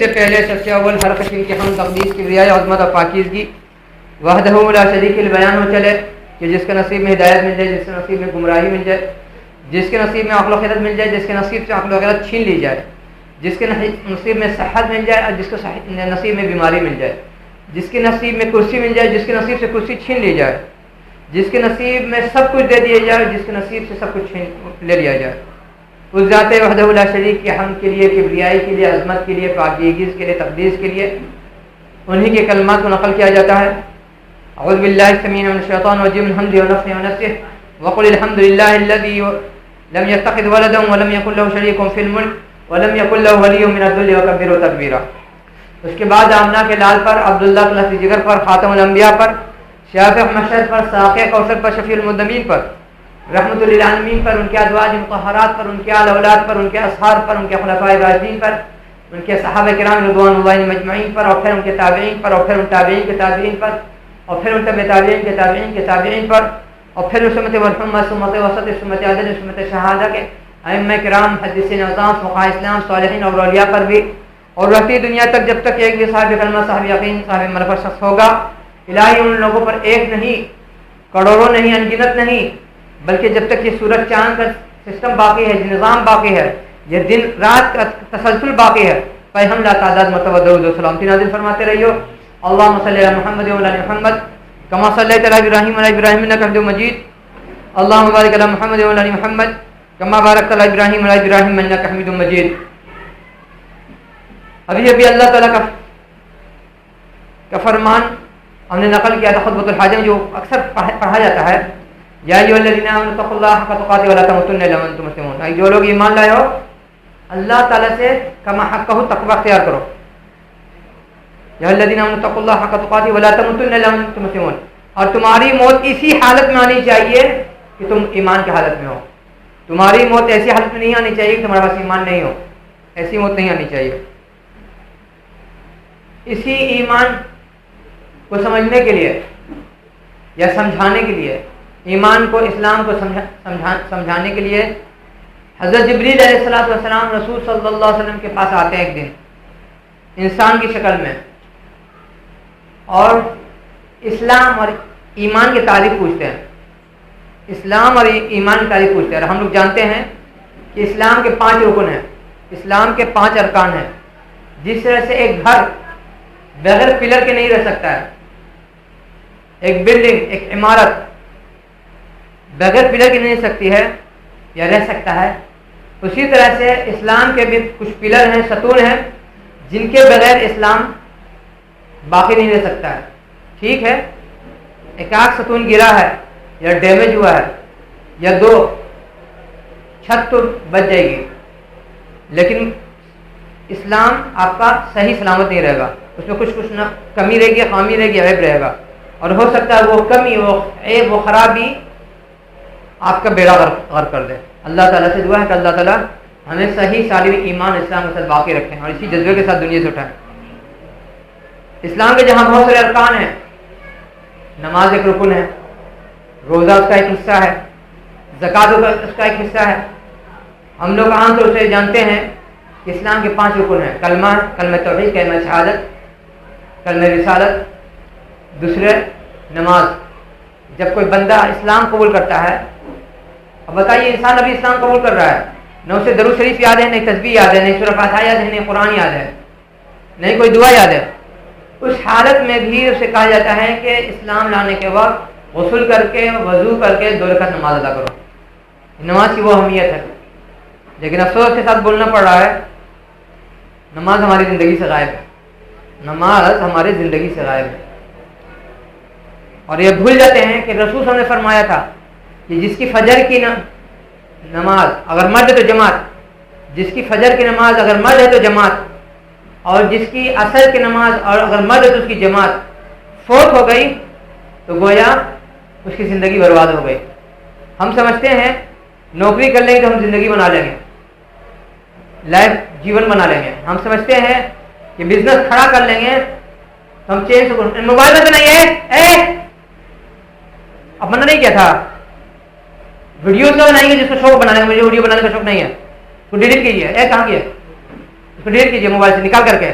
سے پہلے سب سے اول ہر قسم کی ہم تقدیس کی رعایت عظمت اور پاکیزگی وحدہ لا شریک کے بیان ہو چلے کہ جس کے نصیب میں ہدایت مل جائے، جس کے نصیب میں گمراہی مل جائے، جس کے نصیب میں عقل و خیرت مل جائے، جس کے نصیب سے عقل و خیرت چھین لی جائے، جس کے نصیب میں صحت مل جائے اور جس کے نصیب میں بیماری مل جائے، جس کے نصیب میں کرسی مل جائے، جس کے نصیب سے کرسی چھین لی جائے، جس کے نصیب میں سب کچھ دے دیا جائے، جس کے نصیب سے سب کچھ چھین لے لیا جائے، اس ذات وحدہ لا شریک کے حمد کے لیے، کبریائی کے لیے، عظمت کے لیے، پاکیزگی کے لیے، تقدیس کے لیے انہی کے کلمات کو نقل کیا جاتا ہے۔ اعوذ باللہ السمیع من الشیطان الرجیم من حمزہ ونفخہ ونفثہ وقل الحمد للہ الذی لم يتخذ ولدا ولم يكن له شریک فی الملک ولم يكن له ولی من الذل وکبرہ تکبیرا۔ اس کے بعد آمنہ کے لال پر، عبداللہ کے لفظ جگر پر، خاتم الانبیاء پر، شافع مشہد پر، ساقی کوثر پر، شفیع المذنبین پر، رحمت للعالمین پر، ان کے ازواج مطہرات پر، ان کے آل اولاد پر، ان کے اصحاب پر، ان کے خلفائے راشدین پر، ان کے صحابہ کرام رضوان اللہ مجمعین پر، اور پھر ان کے تابعین پر، اور پھر ان تابعین کے تابعین پر، اور پھر ان تبع تابعین کے تابعین کے تابعین پر، اور پھر سمت مرحومہ، سمت وسط، سمت عدل، سمت شہادہ کے ائمہ کرام، محدثین اعظام، فقہاء اسلام، صالحین اور اولیاء پر بھی، اور رہتی دنیا تک جب تک ایک بھی صاحب کلمہ، صاحب یقین، صاحب معرفت شخص ہوگا۔ الہی ان لوگوں پر ایک نہیں، کروڑوں نہیں، انگنت نہیں، بلکہ جب تک یہ سورج چاند کا سسٹم باقی ہے، نظام باقی ہے، یہ دن رات کا تسلسل باقی ہے، پیغمبر لا تعداد مرتبہ درود و سلام نازل فرماتے رہیو۔ اللهم صل علی محمد و علی محمد کما صلیت علی ابراہیم و علی ابراہیم انک حمید مجید۔ اللهم بارک علی محمد و علی محمد کما بارکت علی ابراہیم و علی ابراہیم انک حمید مجید۔ ابھی اللہ تعالیٰ کا فرمان ہم نے نقل کیا تھا خطبۃ الحاجہ میں، جو اکثر پڑھا جاتا ہے، یا ایھا الذین آمنوا اتقوا اللہ حق تقاتہ ولا تموتن الا وانتم مسلمون۔ جو لوگ ایمان لائے ہو، اللہ تعالیٰ سے کما حقہ تقوی اختیار کرو۔ یا الذین آمنوا اتقوا اللہ حق تقاتہ ولا تموتن الا وانتم مسلمون، اور تمہاری موت اسی حالت میں آنی چاہیے کہ تم ایمان کی حالت میں ہو۔ تمہاری موت ایسی حالت میں نہیں آنی چاہیے کہ تمہارے پاس ایمان نہیں ہو، ایسی موت نہیں آنی چاہیے۔ اسی ایمان کو سمجھنے کے لیے یا سمجھانے کے لیے، ایمان کو، اسلام کو سمجھانے کے لیے حضرت جبریل علیہ السلام رسول صلی اللہ علیہ وسلم کے پاس آتے ہیں ایک دن انسان کی شکل میں، اور اسلام اور ایمان کی تعریف پوچھتے ہیں۔ اسلام اور ایمان کی تعریف پوچھتے ہیں۔ ہم لوگ جانتے ہیں کہ اسلام کے 5 رکن ہیں، اسلام کے 5 ارکان ہیں۔ جس طرح سے ایک گھر بغیر پلر کے نہیں رہ سکتا ہے، ایک بلڈنگ، ایک عمارت بغیر پلر کے نہیں رہ سکتی ہے یا رہ سکتا ہے، اسی طرح سے اسلام کے بھی کچھ پلر ہیں، ستون ہیں، جن کے بغیر اسلام باقی نہیں رہ سکتا ہے۔ ٹھیک ہے، ایک آدھ ستون گرا ہے یا ڈیمیج ہوا ہے یا 2 چھت تو بچ جائے گی، لیکن اسلام آپ کا صحیح سلامت نہیں رہے گا، اس میں کچھ نہ کمی رہے گی، خامی رہے گی، عیب رہے گا، اور ہو سکتا ہے وہ کمی، وہ عیب، وہ خرابی آپ کا بیڑا غرق کر دے۔ اللہ تعالیٰ سے دعا ہے کہ اللہ تعالیٰ ہمیں صحیح سالم ایمان اسلام کے ساتھ باقی رکھیں اور اسی جذبے کے ساتھ دنیا سے اٹھائیں۔ اسلام کے جہاں بہت سارے ارکان ہیں، نماز ایک رکن ہے، روزہ اس کا ایک حصہ ہے، زکوٰۃ اس کا ایک حصہ ہے۔ ہم لوگ عام طور سے جانتے ہیں کہ اسلام کے 5 رکن ہیں، کلمہ توحید، کلمہ شہادت، کلمہ رسالت، دوسرے نماز۔ جب کوئی بندہ اسلام قبول کرتا ہے، اب بتائیے انسان ابھی اسلام قبول کر رہا ہے، نہ اسے درود شریف یاد ہے، نہیں تسبیح یاد ہے، نہیں سورہ فاتحہ یاد ہے، نہیں قرآن یاد ہے، نہیں کوئی دعا یاد ہے، اس حالت میں بھی اسے کہا جاتا ہے کہ اسلام لانے کے وقت غسل کر کے، وضو کر کے 2 رکعت نماز ادا کرو۔ نماز کی وہ اہمیت ہے، لیکن افسوس کے ساتھ بولنا پڑ رہا ہے نماز ہماری زندگی سے غائب ہے، نماز ہماری زندگی سے غائب ہے، اور یہ بھول جاتے ہیں کہ رسول صلی اللہ علیہ وسلم نے فرمایا تھا کہ جس کی فجر کی نماز اگر مرد ہے تو جماعت، جس کی فجر کی نماز اگر مرد ہے تو جماعت، اور جس کی عصر کی نماز اور اگر مرد ہے تو اس کی جماعت فوت ہو گئی تو گویا اس کی زندگی برباد ہو گئی۔ ہم سمجھتے ہیں نوکری کر لیں گے تو ہم زندگی بنا لیں گے، لائف جیون بنا لیں گے، ہم سمجھتے ہیں کہ بزنس کھڑا کر لیں گے تو ہم چین سے، موبائل میں تو نہیں ہے، اب منع نہیں کیا تھا ویڈیوز تو بنائیں گے جس کو شوق بنانے کا، مجھے ویڈیو بنانے کا شوق نہیں ہے، تو ڈیلیٹ کیجیے، کہاں کیا اس کو ڈیلیٹ کیجیے موبائل سے نکال کر کے،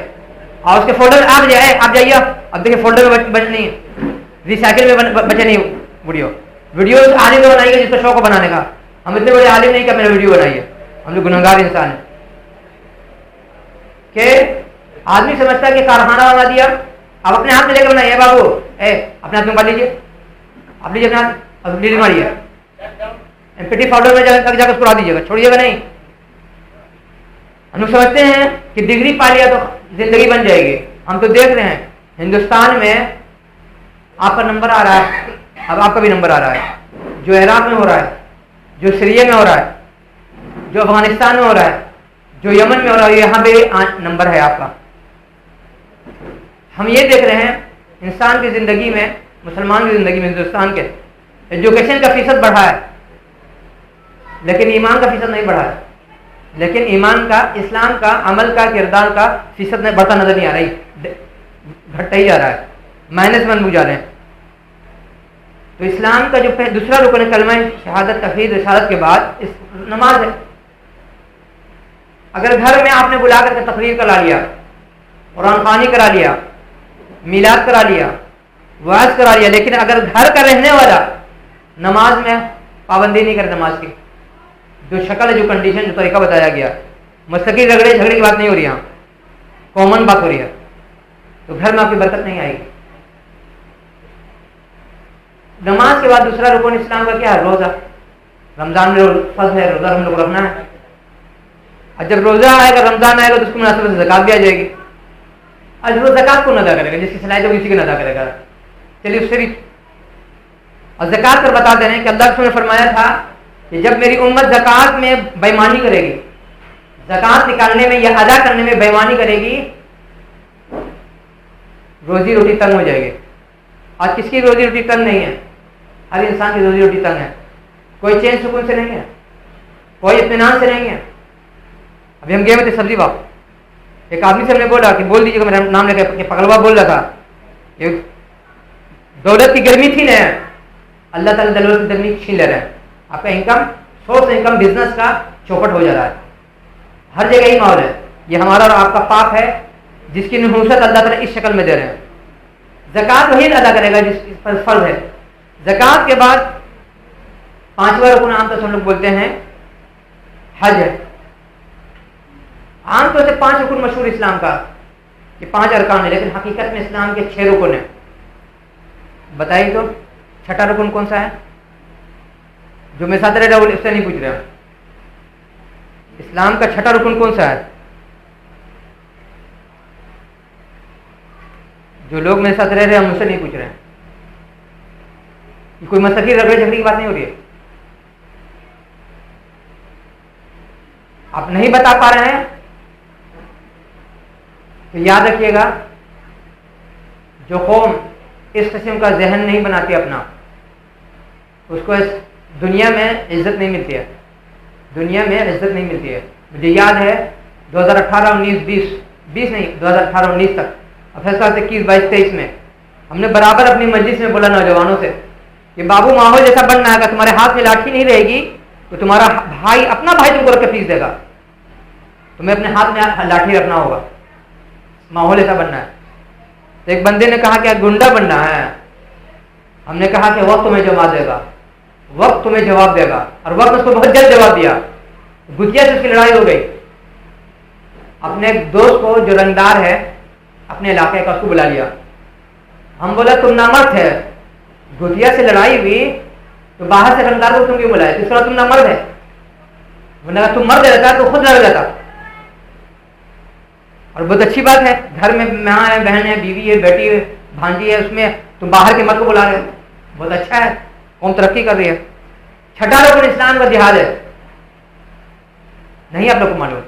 اور اس کے فولڈر آپ جائیے اب دیکھیں فولڈر میں بچ نہیں ہے، ریسائکل میں بچے نہیں ویڈیوز عالم نے بنائی ہے جس کا شوق ہے بنانے کا. ہم اتنے بڑے عالم نہیں کہ میں نے ویڈیو بنائی ہے، ہم لوگ گنہگار انسان ہیں. کہ آدمی سمجھتا ہے کہ کارخانہ بنا دیا، اب اپنے ہاتھ میں لے کے بنائیے بابو، اپنے ہاتھ میں بنا لیجیے، آپ لیجیے اپنے ہاتھ، اب ڈیلیٹ ماریے، امپیٹی فولڈر میں جا کے اس کو لا دیجیے گا، چھوڑیے گا نہیں. ہم لوگ سمجھتے ہیں کہ ڈگری پا لیا تو زندگی بن جائے گی. ہم تو دیکھ رہے ہیں ہندوستان میں آپ کا نمبر آ رہا ہے، اب آپ کا بھی نمبر آ رہا ہے. جو عراق میں ہو رہا ہے، جو سیریا میں ہو رہا ہے، جو افغانستان میں ہو رہا ہے، جو یمن میں ہو رہا ہے، یہاں پہ نمبر ہے آپ کا. ہم یہ دیکھ رہے ہیں انسان کی زندگی میں، مسلمان کی زندگی میں، ہندوستان کے ایجوکیشن کا فیصد بڑھا ہے لیکن ایمان کا فیصد نہیں بڑھا ہے. لیکن ایمان کا، اسلام کا، عمل کا، کردار کا فیصد میں بڑھتا نظر نہیں آ رہی، گھٹتا ہی جا رہا ہے، مائنس من جا رہے ہیں. تو اسلام کا جو دوسرا رکن ہے کلمہ شہادت، توحید، رسالت کے بعد نماز ہے. اگر گھر میں آپ نے بلا کر کے تقریر کرا لیا، قرآن خوانی کرا لیا، میلاد کرا لیا، واعظ کرا لیا، لیکن اگر گھر کا رہنے والا نماز میں پابندی نہیں کرے، نماز کی جو شکل ہے، جو کنڈیشن، جو طریقہ بتایا گیا، مستقل جھگڑے کی بات نہیں ہو رہی، یہاں کامن بات ہو رہی ہے، تو گھر میں آپ کی برکت نہیں آئے گی. نماز کے بعد دوسرا رکن اسلام کا کیا ہے؟ روزہ. رمضان میں فرض ہے، روزہ ہم لوگ رکھنا ہے. اور جب روزہ آئے گا، رمضان آئے گا، تو اس کی مناسبت سے زکات بھی آ جائے گی. آج وہ زکات کون ادا کرے گا؟ جس کی صلاحیت ہوگی اسی کو ادا کرے گا. چلیے اس سے بھی، اور زکات پر بتا دے رہے ہیں کہ اللہ نے فرمایا تھا کہ جب میری امت زکات میں بےمانی کرے گی، زکات نکالنے میں یا ادا کرنے میں بےمانی کرے گی، روزی روٹی تنگ ہو جائے گی. آج کس کی روزی روٹی تنگ نہیں ہے؟ ہر انسان کی روزی روٹی تنگ ہے. کوئی چین سکون سے نہیں ہے، کوئی اطمینان سے نہیں ہے. ابھی ہم گئے ہوئے تھے سبزی باغ، ایک آدمی سے ہم نے بولا کہ بول دیجیے گا، میرا نام لے کے پگلوا بول رہا تھا. دولت کی گرمی تھی نا، اللہ تعالیٰ دولت کی گرمی چھین لے رہے ہیں. آپ کا انکم، سورس انکم، بزنس کا چوپٹ ہو جا رہا ہے. ہر جگہ ہی ماحول ہے. یہ ہمارا اور آپ کا پاک ہے جس کی نحوست اللہ تعالیٰ اس شکل میں دے رہے ہیں. زکات وہی ادا کرے گا جس پر فرض ہے. زکات کے بعد پانچواں رکن عام طور سے ہم لوگ بولتے ہیں حج ہے. عام طور سے 5 رکن مشہور اسلام کا کہ 5 ارکان ہیں، لیکن حقیقت میں اسلام کے 6 رکن ہیں. بتائیے تو چھٹا رکن کون سا ہے؟ جو میں ساتھ رہ رہا ہوں اس سے نہیں پوچھ رہا. اسلام کا چھٹا رکن کون سا ہے؟ جو لوگ میرے ساتھ رہ رہے ہیں ہم مجھ سے نہیں پوچھ رہے ہیں. کوئی مستقل رگڑے جھگڑے کی بات نہیں ہو رہی ہے. آپ نہیں بتا پا رہے ہیں تو یاد رکھیے گا، جو قوم اس قسم کا ذہن نہیں بناتی اپنا، اس کو اس دنیا میں عزت نہیں ملتی ہے. دنیا میں عزت نہیں ملتی ہے. مجھے یاد ہے 2018-19-20 نہیں 2018-19 تک، فیصلہ 21, 22, 23 میں ہم نے برابر اپنی مجلس میں بولا نوجوانوں سے کہ بابو ماحول جیسا بننا ہے، اگر تمہارے ہاتھ میں لاٹھی نہیں رہے گی تو تمہارا بھائی، اپنا بھائی تم کو رکھ کے پیس دے گا. تمہیں اپنے ہاتھ میں لاٹھی رکھنا ہوگا. ماحول ایسا بننا ہے. تو ایک بندے نے کہا کہ گنڈا بننا ہے. ہم نے کہا کہ وقت تمہیں جواب دے گا، وقت تمہیں جواب دے گا. اور وقت اس کو بہت جلد جواب دیا. گتیا سے اس کی لڑائی ہو گئی. اپنے ایک دوست کو جو رنگدار ہے اپنے علاقے کا، اس کو بلا لیا. ہم بولا تم نامرد ہے، گتیا سے لڑائی ہوئی تو باہر سے رنگدار کو تم کیوں بلایا؟ اس طرح تم نامرد ہے. اگر تم مرد رہتا تو خود لڑ جاتا. اور بہت اچھی بات ہے، گھر میں ماں ہے، بہن ہے، بیوی ہے، بیٹی ہے، بھانجی ہے، اس میں تم باہر کے مرد کو بلا رہے ہو. بہت اچھا ہے، قوم ترقی کر رہی ہے. چھٹا رکن اسلام کا جہاد ہے. نہیں آپ لوگ کو معلوم.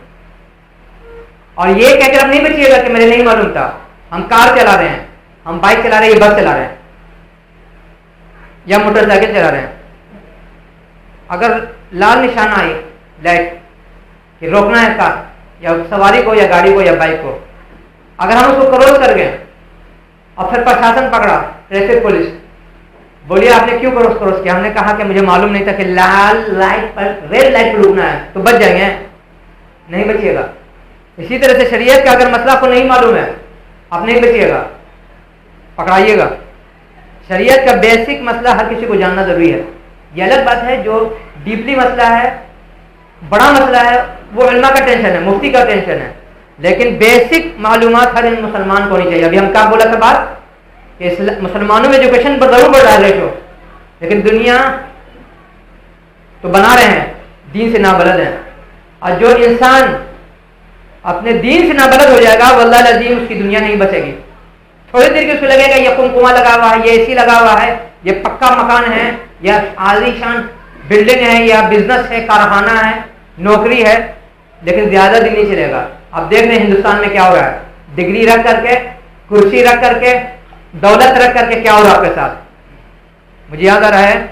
اور یہ کہہ کر اب نہیں بچیے گا کہ مجھے نہیں معلوم تھا. ہم کار چلا رہے ہیں، ہم بائک چلا رہے ہیں، یہ بس چلا رہے ہیں یا موٹر سائیکل چلا رہے ہیں. اگر لال نشان آئی لائٹ کہ روکنا ہے کار یا سواری کو یا گاڑی کو یا بائک کو، اگر ہم اس کو کراس کر گئے اور پھر پرشاسن پکڑا، ٹریفک پولیس، بولیے آپ نے کیوں کراس کیا؟ ہم نے کہا کہ مجھے معلوم نہیں تھا کہ لال لائٹ پر، ریڈ لائٹ پر رکنا ہے. تو بچ جائیں گے؟ نہیں بچیے گا. اسی طرح سے شریعت کا اگر مسئلہ کو نہیں معلوم ہے آپ نہیں بچیے گا، پکڑائیے گا۔ شریعت کا بیسک مسئلہ ہر کسی کو جاننا ضروری ہے۔ یہ الگ بات ہے جو ڈیپلی مسئلہ ہے، بڑا مسئلہ ہے، وہ علماء کا ٹینشن ہے، مفتی کا ٹینشن ہے، لیکن بیسک معلومات ہر مسلمان کو ہونی چاہیے۔ ابھی ہم کیا بولا تھا بات کہ مسلمانوں میں ایجوکیشن پر ضرور بڑھ رہا ہے ریشو، لیکن دنیا تو بنا رہے ہیں، دین سے نابلد ہیں۔ اور جو انسان اپنے دین سے نابلد ہو جائے گا واللہ العظیم اس کی دنیا نہیں بچے گی۔ تھوڑی دیر کے اس کو لگے گا یہ کمکما لگا ہوا ہے، یہ اے سی لگا ہوا ہے، یہ پکا مکان ہے، یا عالی شان بلڈنگ ہے، یا بزنس ہے، کارخانہ ہے، نوکری ہے، لیکن زیادہ دن نہیں چلے گا۔ اب دیکھ رہے ہیں ہندوستان میں کیا ہو رہا ہے، ڈگری رکھ کر کے، کرسی رکھ کر کے، دولت رکھ کر کے کیا ہو رہا ہے آپ کے ساتھ۔ مجھے یاد آ رہا ہے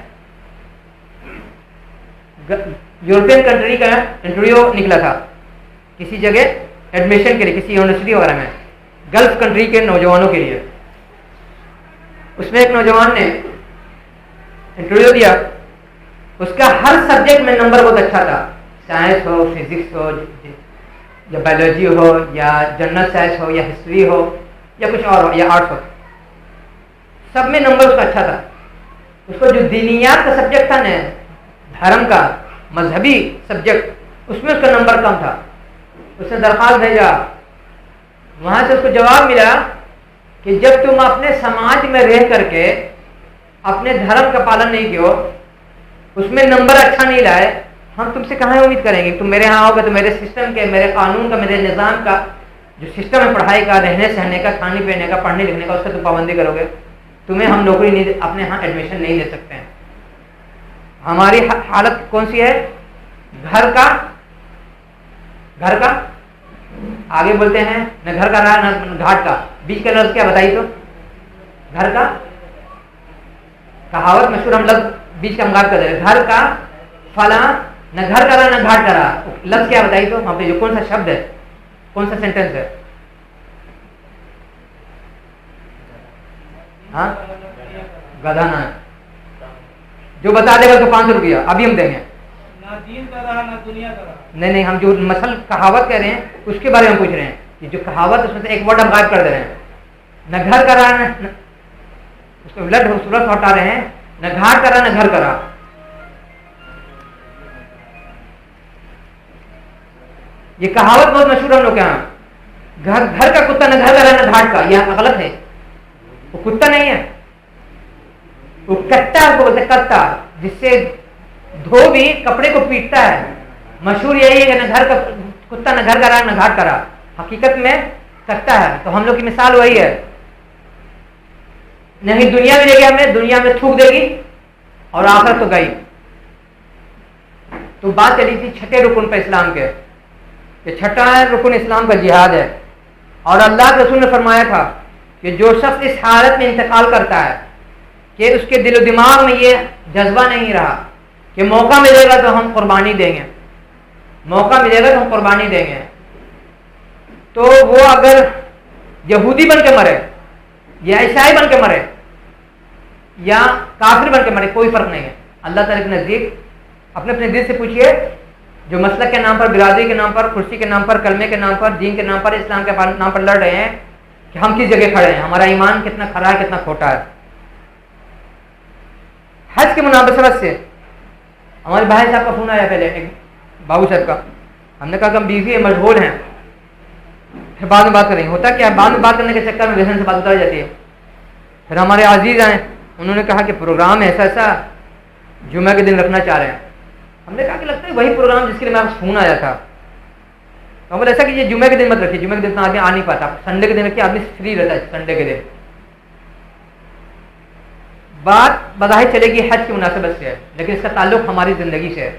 یورپین کنٹری کا انٹرویو نکلا تھا کسی جگہ ایڈمیشن کے لیے، کسی یونیورسٹی وغیرہ میں، گلف کنٹری کے نوجوانوں کے لیے۔ اس میں ایک نوجوان نے انٹرویو دیا، اس کا ہر سبجیکٹ میں نمبر بہت اچھا تھا، سائنس ہو، فزکس ہو، یا بایولوجی ہو، یا جنرل سائنس ہو، یا ہسٹری ہو، یا کچھ اور ہو، یا آرٹس ہو، سب میں نمبر اس کا اچھا تھا۔ اس کو جو دینیات کا سبجیکٹ تھا نا، دھرم کا مذہبی سبجیکٹ، اس میں اس کا نمبر کم تھا۔ اس نے درخواست بھیجا، وہاں سے اس کو جواب ملا کہ جب تم اپنے سماج میں رہ کر کے اپنے دھرم کا پالن نہیں کیو، اس میں نمبر اچھا نہیں لائے، ہم تم سے کہاں امید کریں گے؟ تم میرے ہاں ہوگا تو میرے سسٹم کے، میرے قانون کا، میرے نظام کا جو سسٹم ہے پڑھائی کا، رہنے سہنے کا، کھانے پینے کا، پڑھنے لکھنے کا، اس کا تم پابندی کرو گے، تمہیں ہم نوکری نہیں اپنے ہاں ایڈمیشن نہیں دے سکتے ہیں۔ ہماری حالت کون سی ہے؟ گھر کا آگے بولتے ہیں نہ گھر کا رہا نہ گھاٹ کا، بیچ کا لفظ کیا بتائیے تو؟ گھر کا، کہاوت مشہور، ہم لفظ بیچ کا ہم گھاٹ کر دے رہے، گھر کا فلاں، نہ گھر کا رہا نہ گھاٹ کا رہا، لفظ کیا بتائیے تو؟ وہاں پہ جو کون سا شبد ہے، کون سا سینٹینس ہے؟ ہاں، گدھا نہ، جو بتا دے گا تو 500 روپیہ ابھی ہم دیں گے۔ نہ دین کا رہا نہ دنیا کا رہا۔ نہیں، ہم جو مثل کہاوت کہہ رہے ہیں اس کے بارے میں پوچھ رہے ہیں کہ جو کہاوت اس میں سے ایک ورڈ ہم غائب کر دے رہے ہیں، نہ گھر کا رہا نہ اس کو الٹ صورت ہٹا رہے ہیں، نہ گھاٹ کا رہا نہ گھر کا رہا۔ یہ کہاوت بہت مشہور ہے ہم لوگ کے یہاں، گھر کا کتا نہ گھر کا رہا نہ گھاٹ کا، یہ غلط ہے، وہ کتا نہیں ہے، وہ کٹا کو بولتے، کتا، جس سے دھوبی کپڑے کو پیٹتا ہے۔ مشہور یہی ہے کہ نہ گھر کا کتا نہ گھر کا رہا نہ گھاٹ کا رہا، حقیقت میں کٹا ہے۔ تو ہم لوگ کی مثال وہی ہے، نہیں دنیا میں لے گی، ہمیں دنیا میں تھوک دے گی اور آخرت تو گئی۔ تو بات چلی تھی چھٹے رکن پہ اسلام کے، کہ چھٹا ہے رکن اسلام کا جہاد ہے، اور اللہ کے رسول نے فرمایا تھا کہ جو شخص اس حالت میں انتقال کرتا ہے کہ اس کے دل و دماغ میں یہ جذبہ نہیں رہا کہ موقع ملے گا تو ہم قربانی دیں گے، موقع ملے گا تو ہم قربانی دیں گے، تو وہ اگر یہودی بن کے مرے یا عیسائی بن کے مرے یا کافر بن کے مرے، کوئی فرق نہیں ہے اللہ تعالیٰ کے نزدیک۔ اپنے اپنے دل سے پوچھئے، جو مسلک کے نام پر، برادری کے نام پر، کرسی کے نام پر، کلمے کے نام پر، دین کے نام پر، اسلام کے نام پر لڑ رہے ہیں کہ ہم کس جگہ کھڑے ہیں، ہمارا ایمان کتنا کھرا ہے، کتنا کھوٹا ہے۔ حج کے مناسبت سے ہمارے بھائی صاحب کا فون آیا پہلے، ایک بابو صاحب کا، ہم نے کہا کہ ہم بیزی ہیں، مشغول ہیں، پھر بعد میں بات کریں گے۔ ہوتا کیا، بعد میں بات کرنے کے چکر میں ذہن سے بات اتر جاتی ہے۔ پھر ہمارے عزیز آئے، انہوں نے کہا کہ پروگرام ایسا جمعہ کے دن رکھنا چاہ رہے ہیں۔ ہم نے کہا کہ لگتا ہے وہی پروگرام جس کے لیے میرا فون آیا تھا۔ تو ہم بولے ایسا کہ یہ جمعہ کے دن مت رکھیے، جمعہ کے دن آدمی آ نہیں پاتا، سنڈے کے دن رکھیے، آدمی فری رہتا ہے سنڈے کے دن۔ بات بظاہر چلے گی حج کی مناسبت سے ہے، لیکن اس کا تعلق ہماری زندگی سے ہے،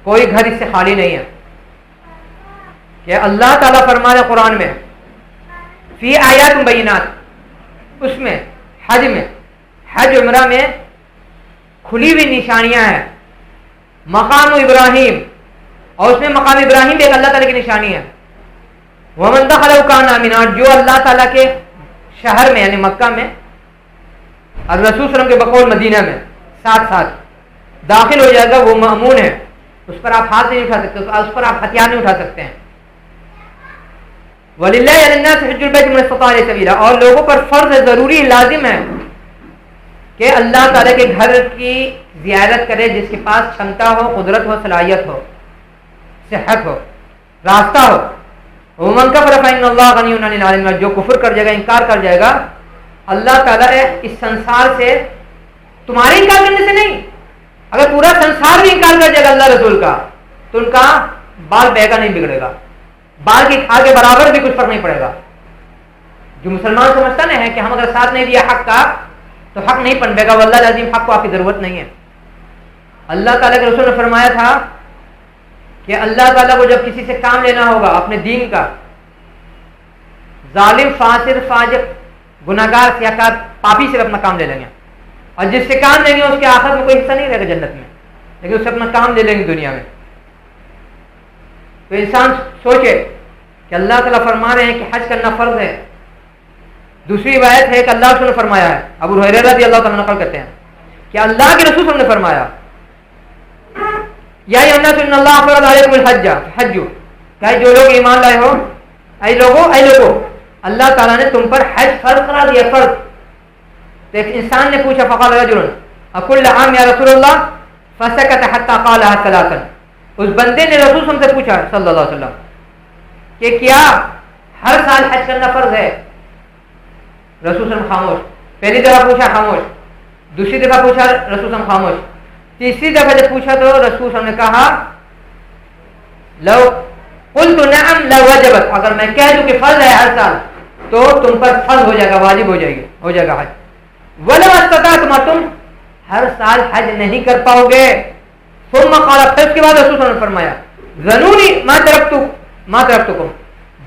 کوئی گھر اس سے خالی نہیں ہے۔ کہ اللہ تعالیٰ فرما رہے قرآن میں فی آیات بینات، اس میں حج عمرہ میں کھلی ہوئی نشانیاں ہیں، مقام ابراہیم، اور اس میں مقام ابراہیم بھی ایک اللہ تعالیٰ کی نشانی ہے۔ ومن دخلہ کان آمنا، جو اللہ تعالیٰ کے شہر میں یعنی مکہ میں اور رسول صلی اللہ علیہ وسلم کے بقول مدینہ میں ساتھ داخل ہو جائے گا، وہ مأمون ہے، اس پر آپ ہاتھ نہیں اٹھا سکتے، اس پر آپ ہتھیار نہیں اٹھا سکتے ہیں۔ وَلِلَّهِ عَلَى النَّاسِ حِجُّ الْبَيْتِ مَنِ اسْتَطَاعَ إِلَيْهِ سَبِيلًا، اور لوگوں پر فرض ہے، ضروری لازم ہے کہ اللہ تعالیٰ کے گھر کی زیارت کرے جس کے پاس چھمتا ہو، قدرت ہو، صلاحیت ہو، صحت ہو، راستہ ہو. وَمَنْ كَفَرَ فَإِنَّ اللَّهَ غَنِيٌّ عَنِ الْعَالَمِينَ، جو کفر کر جائے گا، انکار کر جائے گا، اللہ تعالیٰ اس سنسار سے، تمہارے انکار کرنے سے نہیں، اگر پورا سنسار بھی انکار کر جائے گا اللہ رسول کا تو ان کا بال بیگا نہیں بگڑے گا، بال کی کھال کے برابر بھی کچھ فرق نہیں پڑے گا. جو مسلمان سمجھتا نہیں ہے کہ ہم اگر ساتھ نہیں دیا حق کا تو حق نہیں پنپے گا، واللہ العظیم حق کو آپ کی ضرورت نہیں ہے. اللہ تعالیٰ کے رسول نے فرمایا تھا کہ اللہ تعالیٰ کو جب کسی سے کام لینا ہوگا اپنے دین کا، ظالم، فاسق، فاجر، گناہگار، سیاکار، پاپی سے اپنا کام لے لیں گے، اور جس سے کام لیں گے اس کے آخرت میں کوئی حصہ نہیں رہے گا جنت میں، لیکن اس سے اپنا کام لے لیں گے دنیا میں. تو انسان سوچے کہ اللہ تعالیٰ فرما رہے ہیں کہ حج کرنا فرض ہے. دوسری روایت ہے کہ اللہ رسول نے فرمایا ہے، ابو ہریرہ رضی اللہ تعالیٰ نقل کرتے ہیں کہ اللہ کے رسول نے فرمایا یا ایھا الناس ان اللہ فرض علیکم الحج فحجوا، کہ جو لوگ ایمان لائے ہو، اے لوگو اللہ تعالیٰ نے تم پر حج فرض کرا دیا، فرض. تو ایک انسان نے پوچھا فقال رجل اکل عام یا رسول اللہ فسکت حتی قالها ثلاثا، اس بندے نے رسول سے پوچھا صلی اللہ علیہ وسلم کہ کیا ہر سال حج کرنا فرض ہے؟ رسول صلی اللہ علیہ وسلم خاموش. پہلی دفعہ پوچھا خاموش، دوسری دفعہ پوچھا رسول صلی اللہ علیہ وسلم خاموش، تیسری دفعہ جب پوچھا تو رسول صلی اللہ علیہ وسلم نے کہا لو قلت نعم لوجبت، اگر میں کہہ دوں کہ فرض ہے ہر سال تو تم پر فرض ہو جائے گا، واجب ہو جائے گا حج. ولو استطعتم، تم ہر سال حج نہیں کر پاؤ گے. ثم قال، پھر اس کے بعد رسول صلی اللہ علیہ وسلم نے فرمایا ذرونی ما ترکتکم،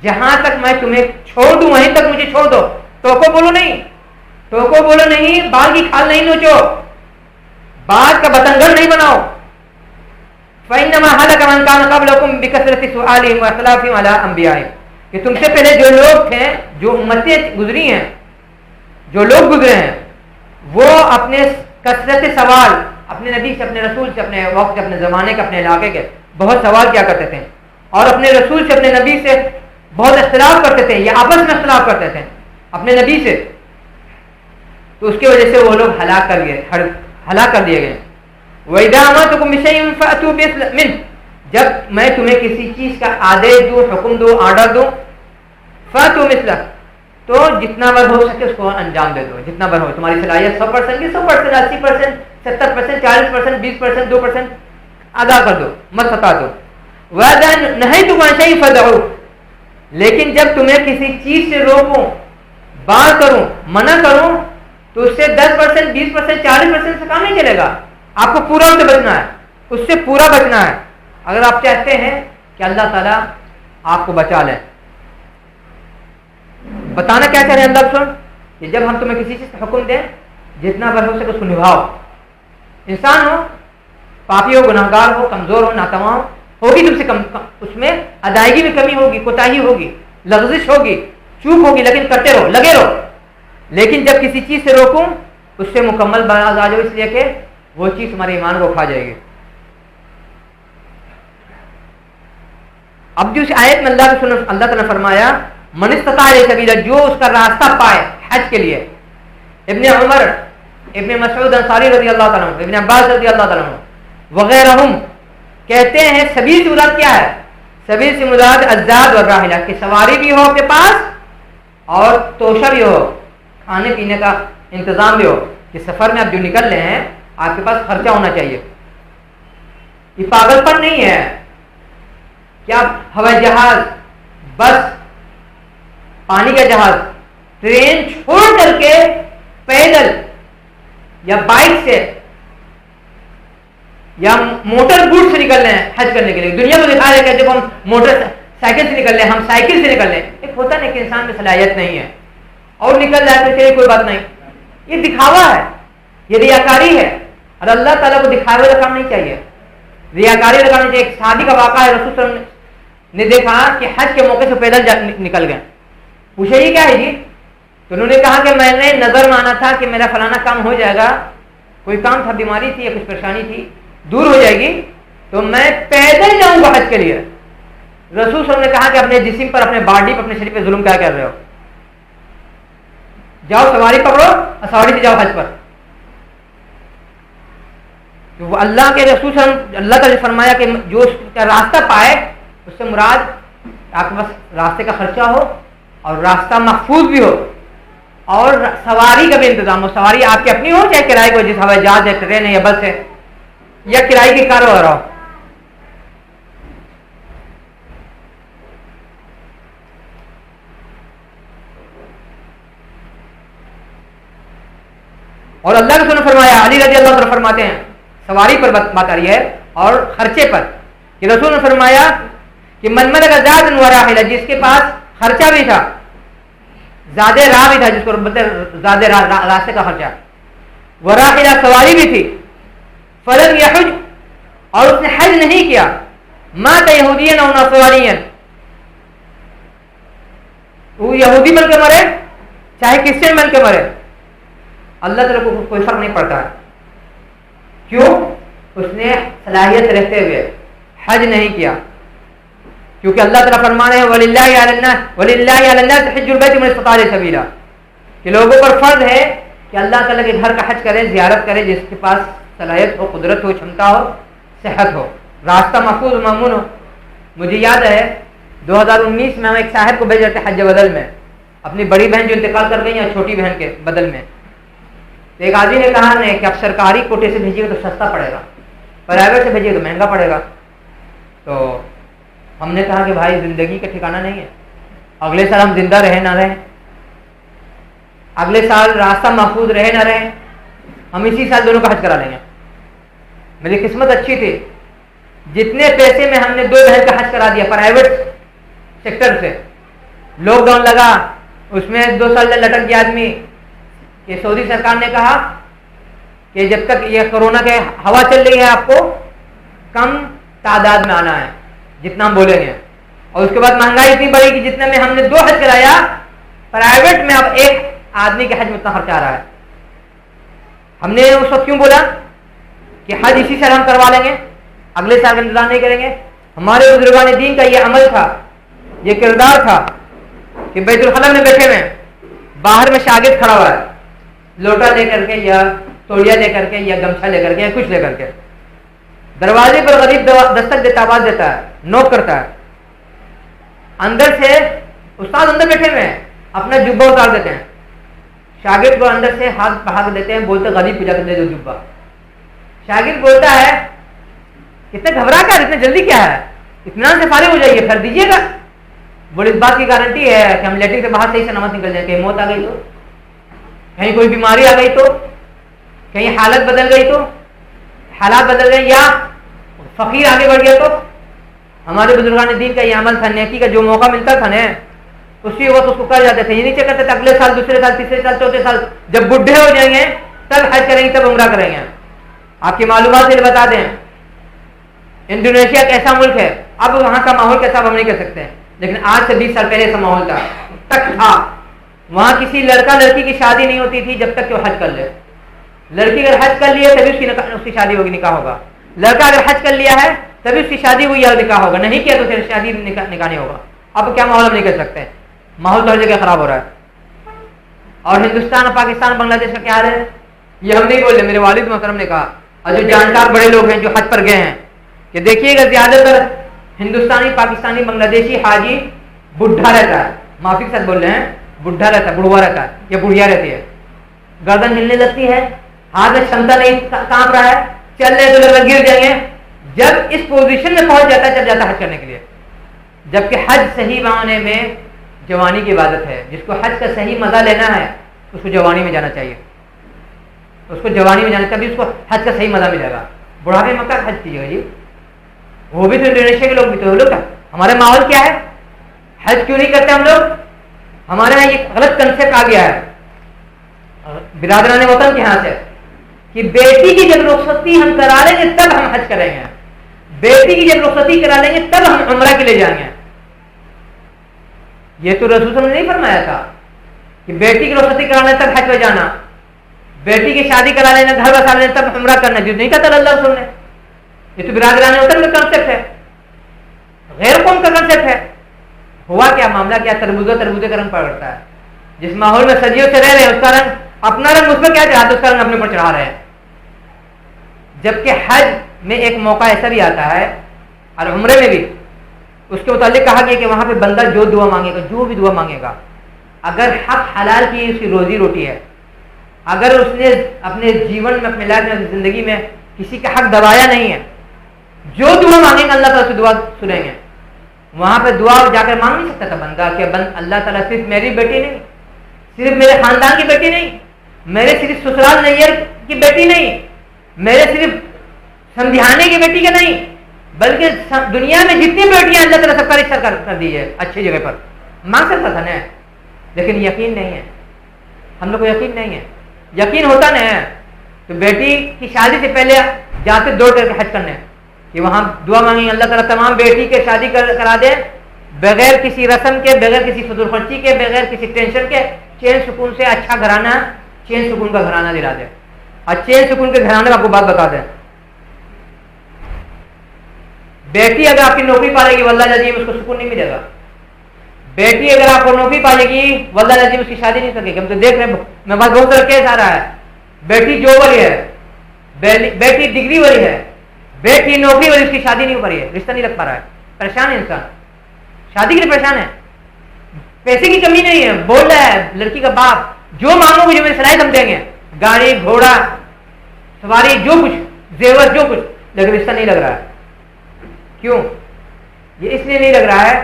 جہاں تک میں تمہیں چھوڑ دوں وہیں تک مجھے چھوڑ دو. ٹوکو بولو نہیں، بال کی کھال نہیں نوچو، بات کا بتنگڑ نہیں بناؤ. فإنما هلك من كان قبلكم بكثرة سؤالهم واختلافهم على أنبيائهم، کہ تم سے پہلے جو لوگ تھے، جو امتیں گزری ہیں، جو لوگ گزرے ہیں، وہ اپنے کثرت سوال اپنے نبی سے، اپنے رسول سے، اپنے وقت سے، اپنے زمانے کے، اپنے علاقے کے بہت سوال کیا کرتے تھے، اور اپنے رسول سے، اپنے نبی سے بہت اختلاف کرتے تھے، یا آپس میں اختلاف کرتے تھے اپنے نبی سے. تو اس کی وجہ سے وہ لوگ ہلاک کر دیے گئے. وَإِذَا أَمَرْتُكُم بِشَيْءٍ فَأْتُوا مِنْهُ، جب میں تمہیں کسی چیز کا آدیش دوں، حکم دوں، آرڈر دوں، فَأْتُوا مِثْلَهُ، تو جتنا بار ہو سکے اس کو انجام دے دو. جتنا بار ہو، تمہاری صلاحیت 100% کی 100%، 80%، 70%، 40%، 20%، 2% ادا کر دو، مت خطا دو. وَإِذَا نَهَيْتُكُمْ عَنْ شَيْءٍ فَدَعُوهُ، لیکن جب تمہیں کسی چیز سے روکوں، بار کروں، منع کروں، تو اس سے 10%، 20%، 40% سے کام نہیں چلے گا. آپ کو پورا اس سے بچنا ہے، اس سے پورا بچنا ہے اگر آپ چاہتے ہیں کہ اللہ تعالیٰ آپ کو بچا لیں. بتانا کیا چاہ رہے ہیں اللہ رسول کہ جب ہم تمہیں کسی چیز کا حکم دیں، جتنا بر ہو سکے اس کو نبھاؤ. انسان ہو، پاپی ہو، گناہگار ہو، کمزور ہو، ناتواں ہوگی تم سے اس میں ادائیگی میں کمی ہوگی، کوتاہی ہوگی، لغزش ہوگی، چوک ہوگی، لیکن کرتے رہو، لگے رہو. لیکن جب کسی چیز سے روکوں اس سے مکمل باز آ جاؤ، اس لیے کہ وہ چیز تمہارے ایمان کو کھا جائے گی. اب جو اس آیت میں اللہ تعالیٰ نے فرمایا من استطاع الیہ سبیلا، جو اس کا راستہ پائے حج کے لیے. ابن عمر، ابن مسعود انصاری رضی اللہ تعالیٰ عنہ، ابن عباس رضی اللہ تعالیٰ عنہ وغیرہم کہتے ہیں سبیل سے مراد کیا ہے؟ سبیل سے مراد الزاد والراحلہ، کہ سواری بھی ہو آپ کے پاس اور توشہ بھی ہو، کھانے پینے کا انتظام بھی ہو، کہ سفر میں آپ جو نکل رہے ہیں آپ کے پاس خرچہ ہونا چاہیے. یہ پاگل پن نہیں ہے کہ آپ ہوائی جہاز، بس، پانی کا جہاز، ٹرین چھوڑ کر کے پیدل یا بائک سے یا موٹر بوٹ سے نکل رہے ہیں حج کرنے کے لیے. دنیا کو دکھا رہے ہیں کہ جب ہم موٹر سائیکل سے نکل رہے ہیں، ہم سائیکل سے نکل رہے ہیں. ایک ہوتا نہیں کہ انسان میں صلاحیت نہیں ہے اور نکل جائے تو چلیے کوئی بات نہیں، یہ دکھاوا ہے، یہ ریاکاری ہے، اور اللہ تعالیٰ کو دکھاوے کا کام نہیں چاہیے، ریاکاری کا کام نہیں چاہیے. ایک شادی کا واقعہ ہے، رسول صلی اللہ علیہ وسلم نے دیکھا کہ حج کے موقع سے پیدل نکل گئے. پوچھا یہ کیا ہے جی؟ تو انہوں نے کہا کہ میں نے نظر مانا تھا کہ میرا فلانا کام ہو جائے گا، کوئی کام تھا، بیماری تھی یا کچھ پریشانی تھی، دور ہو جائے گی تو میں پیدل جاؤں گا حج کے لیے. رسول صلی اللہ علیہ وسلم نے کہا کہ اپنے جسم پر، اپنے باڈی پر، اپنے شریر پہ ظلم کیا کر رہے ہو؟ جاؤ سواری پکڑو اور سواری سے جاؤ حج پر. تو وہ اللہ کے رسول صلی اللہ علیہ وسلم، اللہ تعالیٰ نے فرمایا کہ جو اس کا راستہ پائے، اس سے مراد آپ کے پاس راستے کا خرچہ ہو اور راستہ محفوظ بھی ہو اور سواری کا بھی انتظام ہو. سواری آپ کی اپنی ہو چاہے کرائے کو، جس ہوائی جہاز ہے، ٹرین ہے یا بس ہے یا کرائے کی کار وغیرہ ہو. اور اللہ کے رسول نے فرمایا، علی رضی اللہ عنہ فرماتے ہیں، سواری پر بات آ رہی ہے اور خرچے پر، کہ رسول نے فرمایا کہ من ملک زاد وراحلہ، جس کے پاس خرچہ بھی تھا، زیادہ راہ بھی تھا، جس کو زیادہ راستے کا خرچہ، وراحلہ سواری بھی تھی، فلم یحج، اور اس نے حج نہیں کیا، مات یہودین او نصرانین، وہ یہودی بن کے مرے چاہے کرسچن بن کے مرے، اللہ تعالیٰ کو کوئی فرق نہیں پڑتا ہے. کیوں؟ اس نے صلاحیت رہتے ہوئے حج نہیں کیا. کیونکہ اللہ تعالیٰ فرمانے ہیں وَلِلَّهِ عَلَى النَّاسِ حِجُّ الْبَيْتِ مَنِ اسْتَطَاعَ إِلَيْهِ سَبِيلًا، کہ لوگوں پر فرض ہے کہ اللہ تعالیٰ کے گھر کا حج کرے، زیارت کرے، جس کے پاس صلاحیت ہو، قدرت ہو، چھمتا ہو، صحت ہو، راستہ محفوظ و مامون ہو. مجھے یاد ہے 2019 میں ہم ایک صاحب کو بھیج رہے تھے حج بدل میں، اپنی بڑی بہن جو انتقال کر گئی یا چھوٹی بہن کے بدل میں. ایک آدمی نے کہا نہیں کہ آپ سرکاری کوٹے سے بھیجیے تو سستا پڑے گا، پرائیویٹ سے بھیجیے تو مہنگا پڑے گا. تو ہم نے کہا کہ بھائی زندگی کا ٹھکانہ نہیں ہے، اگلے سال ہم زندہ رہے نہ رہیں، اگلے سال راستہ محفوظ رہے نہ رہیں، ہم اسی سال دونوں کا حج کرا لیں گے. میری قسمت اچھی تھی، جتنے پیسے میں ہم نے 2 بہن کا حج کرا دیا پرائیویٹ سیکٹر سے. لاک ڈاؤن لگا، اس میں 2 سال لٹک گیا آدمی کہ سعودی سرکار نے کہا کہ جب تک یہ کورونا کے ہوا چل رہی ہے آپ کو کم تعداد میں آنا ہے جتنا ہم بولیں گے. اور اس کے بعد مہنگائی اتنی بڑی کہ جتنے میں ہم نے 2 حج کرایا پرائیویٹ میں، اب ایک آدمی کے حج میں اتنا خرچہ آ رہا ہے. ہم نے اس وقت کیوں بولا کہ حج اسی سال ہم کروا لیں گے، اگلے سال کا انتظام نہیں کریں گے. ہمارے بزرگان دین کا یہ عمل تھا، یہ کردار تھا کہ بیت الخلا میں بیٹھے ہوئے باہر میں شاگرد کھڑا ہوا ہے، لوٹا لے کر کے یا توڑیا لے کر کے یا گمچھا لے کر کے یا کچھ لے کر کے، دروازے پر غریب دستک دیتا، آواز دیتا ہے، نوک کرتا ہے. اندر سے استاد اندر بیٹھے ہوئے ہیں، اپنا جبہ اتار دیتے ہیں، شاگرد کو اندر سے ہاتھ بہا دیتے ہیں، بولتے غریب کو جا کے دے دو جبہ. شاگرد بولتا ہے اتنا گھبرا کر، اتنے جلدی کیا ہے، اطمینان سے فارغ ہو جائیے، کر دیجیے گا. بولے اس بات کی گارنٹی ہے کہ ہم لیٹرین سے باہر صحیح سے نماز نکل جائیں، کہیں موت آ گئی تو، کہیں کوئی بیماری آ گئی تو، کہیں حالت بدل گئی تو، حالات بدل گئے یا فقیر آگے بڑھ گیا تو. ہمارے بزرگان دین کا یہ عمل تھا، نیکی کا جو موقع ملتا تھا نا اسی وقت اس کو کر جاتے تھے. یہ نہیں کرتے تھے اگلے سال، دوسرے سال، تیسرے سال، چوتھے سال جب بڈھے ہو جائیں گے تب حج کریں گے، تب عمرہ کریں گے. آپ کی معلومات سے بتا دیں انڈونیشیا کیسا ملک ہے، اب وہاں کا ماحول کیسا ہم نہیں کہہ سکتے، لیکن آج سے 20 سال پہلے ایسا ماحول تھا تک تھا. وہاں کسی لڑکا لڑکی کی شادی نہیں ہوتی تھی جب تک کہ وہ حج کر لے. لڑکی اگر حج کر لی ہے تبھی اس کی شادی ہوگی، نکاح ہوگا. لڑکا اگر حج کر لیا ہے تبھی اس کی شادی ہوئی یا نکاح ہوگا، نہیں کیا تو پھر شادی نکاح نہیں ہوگا. اب کیا ماحول ہم نہیں کہہ سکتے، ماحول تو ہر جگہ خراب ہو رہا ہے. اور ہندوستان اور پاکستان بنگلہ دیش کا کیا حال ہے یہ ہم نہیں بول رہے، میرے والد محترم نے کہا، اور جو جانکار بڑے لوگ ہیں جو حج پر گئے ہیں، کہ دیکھیے گا زیادہ تر ہندوستانی، پاکستانی، بنگلہ دیشی حاجی بڈھا رہتا ہے، معافی کے ساتھ بول رہے ہیں، بڈھا رہتا ہے، بڑھوا رہتا ہے یا بڑھیا رہتی ہے، گردن ہلنے لگتی ہے، ہاتھ میں چھمتا نہیں، کانپ رہا ہے، چل رہے تو لگ گر جائیں گے. جب اس پوزیشن میں پہنچ جاتا ہے جب جاتا ہے حج کرنے کے لیے. جبکہ حج صحیح معنی میں جوانی کی عبادت ہے. جس کو حج کا صحیح مزہ لینا ہے اس کو جوانی میں جانا چاہیے، اس کو جوانی میں جانا تبھی اس کو حج کا صحیح مزہ ملے گا. بڑھاپے میں کیا حج کیجیے گا جی، وہ بھی تو انڈونیشیا کے لوگ بھی تو لوگ. ہمارے ماحول کیا ہے، حج کیوں نہیں کرتے ہم لوگ؟ ہمارے یہاں یہ غلط کنسیپٹ آ گیا ہے برادران وطن کے یہاں سے کہ بیٹی کی جب رخصتی ہم کرا لیں گے تب ہم حج کریں گے، بیٹی کی جب رخصتی کرا لیں گے تب ہم عمرہ کے لیے جائیں گے. یہ تو رسول صلی اللہ علیہ وسلم نے نہیں فرمایا تھا کہ بیٹی کی رخصتی کرا لیں تب حج پہ جانا، بیٹی کی شادی کرا لینا، گھر بسا لینا تب عمرہ کرنا، جو نہیں کہتا اللہ رسول نے. یہ تو برادران وطن کا کنسیپٹ ہے. غیر قوم کا کنسیپٹ ہے. ہوا کیا معاملہ کیا؟ تربوزے کا رنگ پکڑتا ہے. جس ماحول میں صدیوں سے رہ رہے ہیں اس کا رنگ اپنا رنگ اس پر کیا چڑھاتے، اس کا رنگ اپنے اوپر چڑھا رہے ہیں. جبکہ حج میں ایک موقع ایسا بھی آتا ہے اور عمرے میں بھی اس کے متعلق کہا گیا کہ وہاں پہ بندہ جو دعا مانگے گا، جو بھی دعا مانگے گا، اگر حق حلال کی اس کی روزی روٹی ہے، اگر اس نے اپنے جیون میں اپنے لائف میں زندگی میں کسی کا حق دبایا نہیں ہے، جو دعا مانگیں گے اللہ تعالیٰ سے دعا سنیں گے. وہاں پہ دعا جا کر مانگ نہیں سکتا تھا بندہ کہ اللہ تعالیٰ صرف میری بیٹی نہیں، صرف میرے خاندان کی بیٹی نہیں، میرے صرف سسرال نیر کی بیٹی نہیں، میرے صرف سمجھانے کی بیٹی کا نہیں، بلکہ دنیا میں جتنی بیٹیاں اللہ تعالیٰ سب کا رشتہ کر دیجیے اچھی جگہ پر. مانگ سکتا تھا نا، لیکن یقین نہیں ہے. ہم لوگ کو یقین نہیں ہے. یقین ہوتا نہیں ہے تو بیٹی کی شادی سے پہلے جاتے دوڑ کر کے حج کرنے کہ وہاں دعا مانگیں اللہ تعالیٰ تمام بیٹی کے شادی کرا دے بغیر کسی رسم کے، بغیر کسی فضول خرچی کے، بغیر کسی ٹینشن کے، چین سکون سے اچھا گھرانہ، چین سکون کا گھرانہ دلا دے. اور چین سکون کے گھرانے میں آپ کو بات بتا دیں، بیٹی اگر آپ کی نوکری پالے گی واللہ العظیم اس کو سکون نہیں ملے گا. بیٹی اگر آپ کو نوکری پالے گی واللہ العظیم اس کی شادی نہیں سکے گی. ہم تو دیکھ رہے ہیں، میں بات بہت سارا کیس آ رہا ہے، بیٹی جو والی ہے، بیٹی ڈگری والی ہے، بیٹی نوکری والی، اس کی شادی نہیں ہو پا رہی ہے، رشتہ نہیں لگ پا رہا ہے. پریشان ہے انسان، شادی کے لیے پریشان ہے. پیسے کی کمی نہیں ہے، بول رہا ہے لڑکی کا باپ جو مانگو گے جو میری صلاحیت ہم دیں گے، گاڑی گھوڑا سواری جو کچھ زیور جو کچھ، لیکن رشتہ نہیں لگ رہا ہے. کیوں؟ یہ اس لیے نہیں لگ رہا ہے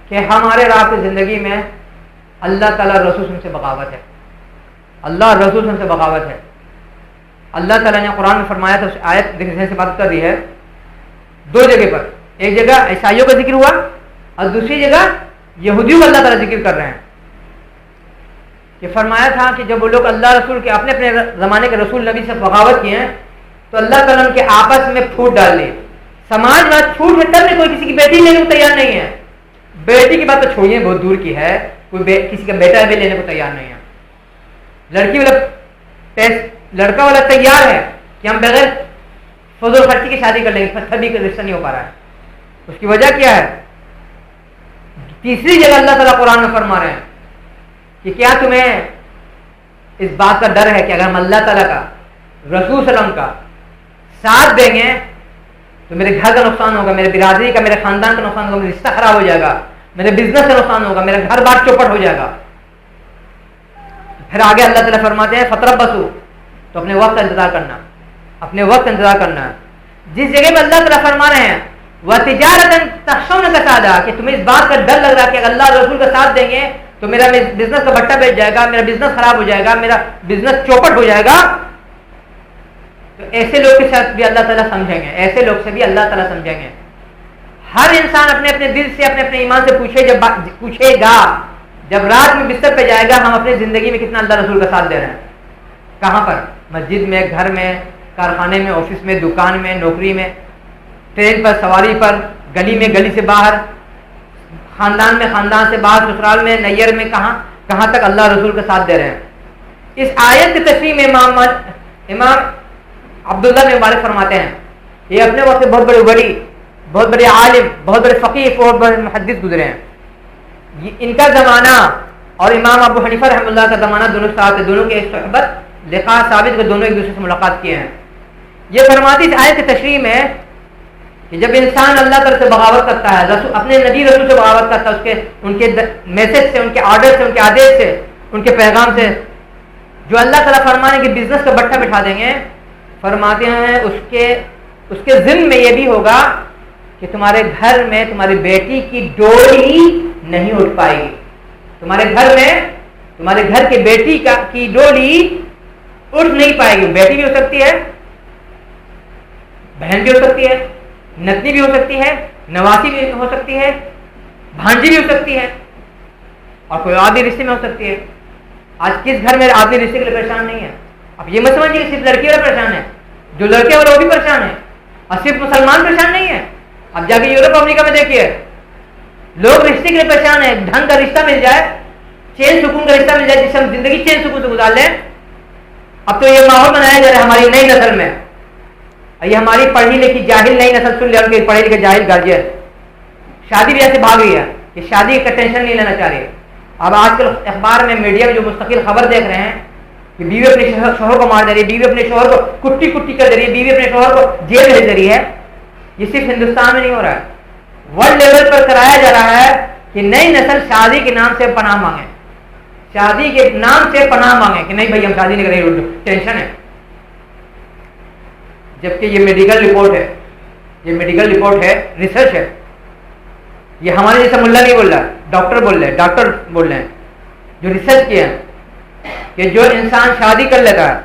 کہ ہمارے راہ کی زندگی میں اللہ تعالیٰ رسول سے بغاوت ہے، اللہ رسول سے بغاوت ہے. اللہ تعالیٰ نے قرآن میں فرمایا تھا، آیت دیکھنے سے بات کر رہی ہے دو جگہ پر. ایک جگہ عیسائیوں کا ذکر ہوا اور دوسری جگہ یہودیوں کا اللہ تعالیٰ ذکر کر رہے ہیں. کہ فرمایا تھا کہ جب وہ لوگ اللہ رسول کے اپنے اپنے زمانے کے رسول نبی سے بغاوت کیے ہیں تو اللہ تعالیٰ ان کے آپس میں پھوٹ ڈال دی. سماج میں چھوٹ ہے تب نہیں، کوئی کسی کی بیٹی لینے کو تیار نہیں ہے. بیٹی کی بات تو چھوڑیے، بہت دور کی ہے، کوئی کسی کا بیٹا بھی لینے کو تیار نہیں ہے. لڑکی والا لڑکا والا تیار ہے کہ ہم بغیر فضول خرچی کی شادی کر لیں گے، پتھر بھی کا رشتہ نہیں ہو پا رہا ہے. اس کی وجہ کیا ہے؟ تیسری جگہ اللہ تعالیٰ قرآن میں فرما رہے ہیں کہ کیا تمہیں اس بات کا ڈر ہے کہ اگر ہم اللہ تعالیٰ کا، رسول صلی اللہ علیہ وسلم کا ساتھ دیں گے تو میرے گھر کا نقصان ہوگا، میرے برادری کا، میرے خاندان کا نقصان ہوگا، میرا رشتہ خراب ہو جائے گا، میرے بزنس کا نقصان ہوگا، میرا گھر بار چوپٹ ہو جائے گا. پھر آگے اللہ تعالیٰ فرماتے ہیں فتربصوا، تو اپنے وقت کا انتظار کرنا، اپنے وقت کا انتظار کرنا ہے. جس جگہ میں اللہ تعالیٰ فرما رہے ہیں وَتِجَارَةً تَخْشَوْنَ كَسَادَهَا، کہ تمہیں اس بات کا ڈر لگ رہا ہے کہ اگر اللہ رسول کا ساتھ دیں گے تو میرا بزنس کا بٹا بیٹھ جائے گا، میرا بزنس خراب ہو جائے گا، میرا بزنس چوپٹ ہو جائے گا. تو ایسے لوگ کے ساتھ بھی اللہ تعالیٰ سمجھیں گے، ایسے لوگ سے بھی اللہ تعالیٰ سمجھیں گے. ہر انسان اپنے اپنے دل سے، اپنے اپنے ایمان سے پوچھے گا جب رات میں بستر پہ جائے گا، ہم اپنی زندگی میں کتنا اللہ رسول کا ساتھ دے رہے ہیں. کہاں پر؟ مسجد میں، گھر میں، کارخانے میں، آفس میں، دکان میں، نوکری میں، ٹرین پر، سواری پر، گلی میں، گلی سے باہر، خاندان میں، خاندان سے باہر، سسرال میں، نیر میں، کہاں تک اللہ رسول کا ساتھ دے رہے ہیں. اس آیت کی تشریح میں امام عبداللہ بن مبارک فرماتے ہیں، یہ اپنے وقت بہت بڑے عالم، بہت بڑے فقیہ، بہت بڑے محدث گزرے ہیں. ان کا زمانہ اور امام ابو حنیفہ رحمۃ اللہ کا زمانہ دونوں ساتھ ہے، دونوں کے صحبت لقاء ثابت کے دونوں ایک دوسرے سے ملاقات کیے ہیں. یہ فرماتی اس آیت کی تشریح میں کہ جب انسان اللہ تعالیٰ سے بغاوت کرتا ہے، اپنے نبی رسول سے بغاوت کرتا ہے، ان کے میسج سے، ان کے آرڈر سے، ان کے آدیش سے، ان کے پیغام سے، جو اللہ تعالیٰ فرمانے کہ بزنس کا بٹھا بٹھا دیں گے، فرماتے ہیں اس کے ذمہ میں یہ بھی ہوگا کہ تمہارے گھر میں تمہاری بیٹی کی ڈولی نہیں اٹھ پائے گی. تمہارے گھر میں تمہارے گھر کے بیٹی کی ڈولی اٹھ نہیں پائے گی. بیٹی بھی ہو سکتی ہے، بہن بھی ہو سکتی ہے، نتنی بھی ہو سکتی ہے، نواسی بھی ہو سکتی ہے، بھانجی بھی ہو سکتی ہے، اور کوئی آدمی رشتے میں ہو سکتی ہے. آج کس گھر میں آدمی رشتے کے لیے پریشان نہیں ہے؟ اب یہ مت سمجھیے کہ صرف لڑکی والا پریشان ہے، جو لڑکے والا وہ بھی پریشان ہے، اور صرف مسلمان پریشان نہیں ہے. اب جا کے یورپ امریکہ میں دیکھیے، لوگ رشتے کے لیے پریشان ہیں. ڈھنگ کا رشتہ مل جائے، چین سکون کا رشتہ مل جائے جس سے ہم زندگی چین سکون سے گزار لیں. اب تو یہ ماحول بنایا جا رہا ہے ہماری نئی نسل میں، یہ ہماری پڑھی لکھی جاہل نئی نسل، سن لے ان کے پڑھے لکھے جاہل گارجین شادی بھی ایسے بھاگ رہی ہے کہ شادی کا ٹینشن نہیں لینا چاہ رہی ہے. اب آج کل اخبار میں میڈیا میں جو مستقل خبر دیکھ رہے ہیں کہ بیوی اپنے شوہر کو مار دے رہی ہے, بیوی اپنے شوہر کو کٹی کٹی کر دے رہی ہے, بیوی اپنے شوہر کو جیل بھیج دے رہی ہے. یہ صرف ہندوستان میں نہیں ہو رہا ہے, ورلڈ لیول پر کرایا جا رہا ہے کہ نئی نسل شادی کے نام سے پناہ مانگے, شادی کے نام سے پناہ مانگے کہ نہیں بھائی ہم شادی نہیں کریں گے, ٹینشن ہے. جبکہ یہ میڈیکل رپورٹ ہے, یہ میڈیکل رپورٹ ہے, ریسرچ ہے. یہ ہمارے جیسا ملا نہیں بول رہا, ڈاکٹر بول رہے ہیں, ڈاکٹر بول رہے ہیں جو ریسرچ کیا ہے کہ جو انسان شادی کر لیتا ہے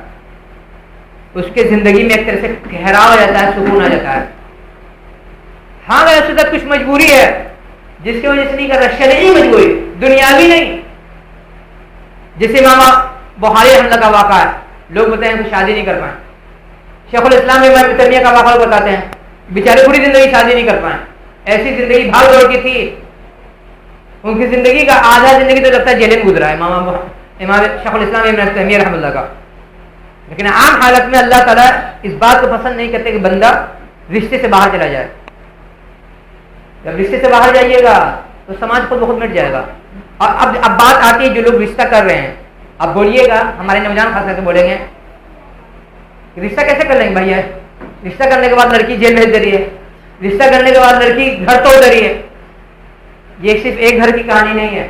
اس کے زندگی میں ایک طرح سے ٹھہراؤ ہو جاتا ہے, سکون آ جاتا ہے. ہاں ویسے تو کچھ مجبوری ہے جس کی وجہ سے نہیں کر رہا, شرعی مجبوری, دنیاوی نہیں. جیسے امام بخاری حملہ کا واقعہ ہے, لوگ بولتے ہیں کہ شادی نہیں کر پائے. شیخ الاسلام ابن تیمیہ کا واقعہ بتاتے ہیں, بیچارے پوری زندگی شادی نہیں کر پائے, ایسی زندگی بھاگ دوڑ کی تھی, ان کی زندگی کا آدھا زندگی تو لگتا ہے جیل میں گزرا ہے امام شیخ الاسلام ابن تیمیہ رحمۃ اللہ کا. لیکن عام حالت میں اللہ تعالیٰ اس بات کو پسند نہیں کرتے کہ بندہ رشتے سے باہر چلا جائے. جب رشتے سے باہر جائیے گا تو سماج خود بخود مٹ جائے گا. اور اب بات آتی ہے جو لوگ رشتہ کر رہے ہیں, اب بولیے گا, ہمارے نوجوان خاص کر کے بولیں گے رشتہ کیسے کر لیں گے بھائی, رشتہ کرنے کے بعد لڑکی جیل بھیج دے رہی ہے, رشتہ کرنے کے بعد لڑکی گھر توڑ دے رہی ہے. یہ صرف ایک گھر کی کہانی نہیں ہے,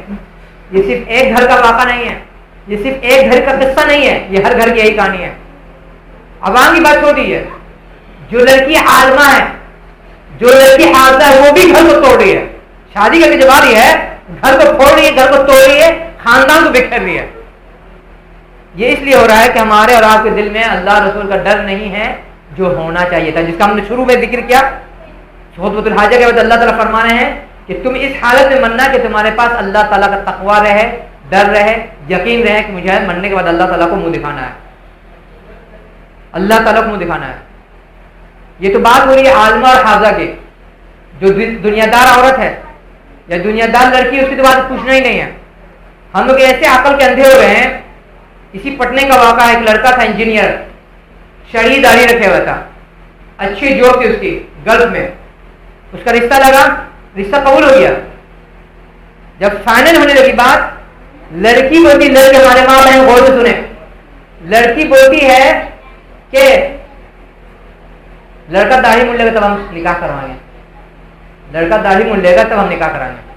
یہ صرف ایک گھر کا واقعہ نہیں ہے, یہ صرف ایک گھر کا قصہ نہیں ہے, یہ ہر گھر کی یہی کہانی ہے. عوام کی بات چھوٹی ہے, جو لڑکی عالمہ ہے, جو لڑکی حاضرہ ہے, وہ بھی گھر کو توڑ رہی ہے. شادی کر کے جب آ رہی ہے گھر کو پھوڑ رہی ہے, گھر کو توڑ رہی ہے, خاندان کو بکھیر رہی ہے. یہ اس لیے ہو رہا ہے کہ ہمارے اور آپ کے دل میں اللہ رسول کا ڈر نہیں ہے جو ہونا چاہیے تھا, جس کا ہم نے شروع میں ذکر کیا. خطبۃ الحاجہ کے بعد اللہ تعالیٰ فرما رہے ہیں کہ تم اس حالت میں مننا کہ تمہارے پاس اللہ تعالیٰ کا تقویٰ رہے, ڈر رہے, یقین رہے کہ مجھے مننے کے بعد اللہ تعالیٰ کو منہ دکھانا ہے, اللہ تعالیٰ کو منہ دکھانا ہے. یہ تو بات ہو رہی ہے عالمہ اور حاضہ کی. جو دنیا دار عورت ہے یا دنیا دار لڑکی, اس کی تو بات پوچھنا ہی نہیں ہے. ہم لوگ ایسے عقل کے اندھے ہو رہے ہیں. اسی پٹنے کا واقعہ, ایک لڑکا تھا انجینئر, شرعی داڑھی رکھے ہوا تھا, اچھی جاب تھی اس کی گلف میں, اس کا رشتہ لگا, رشتہ قبول ہو گیا. جب فائنل ہونے لگی بات, لڑکی بولتی, لڑکے ہمارے ماں بہن غور سے سنیں, لڑکی بولتی ہے کہ لڑکا داڑھی مڑ لے گا تب ہم نکاح کروائیں گے, لڑکا داڑھی مڑ لے گا تب ہم نکاح کرائیں گے.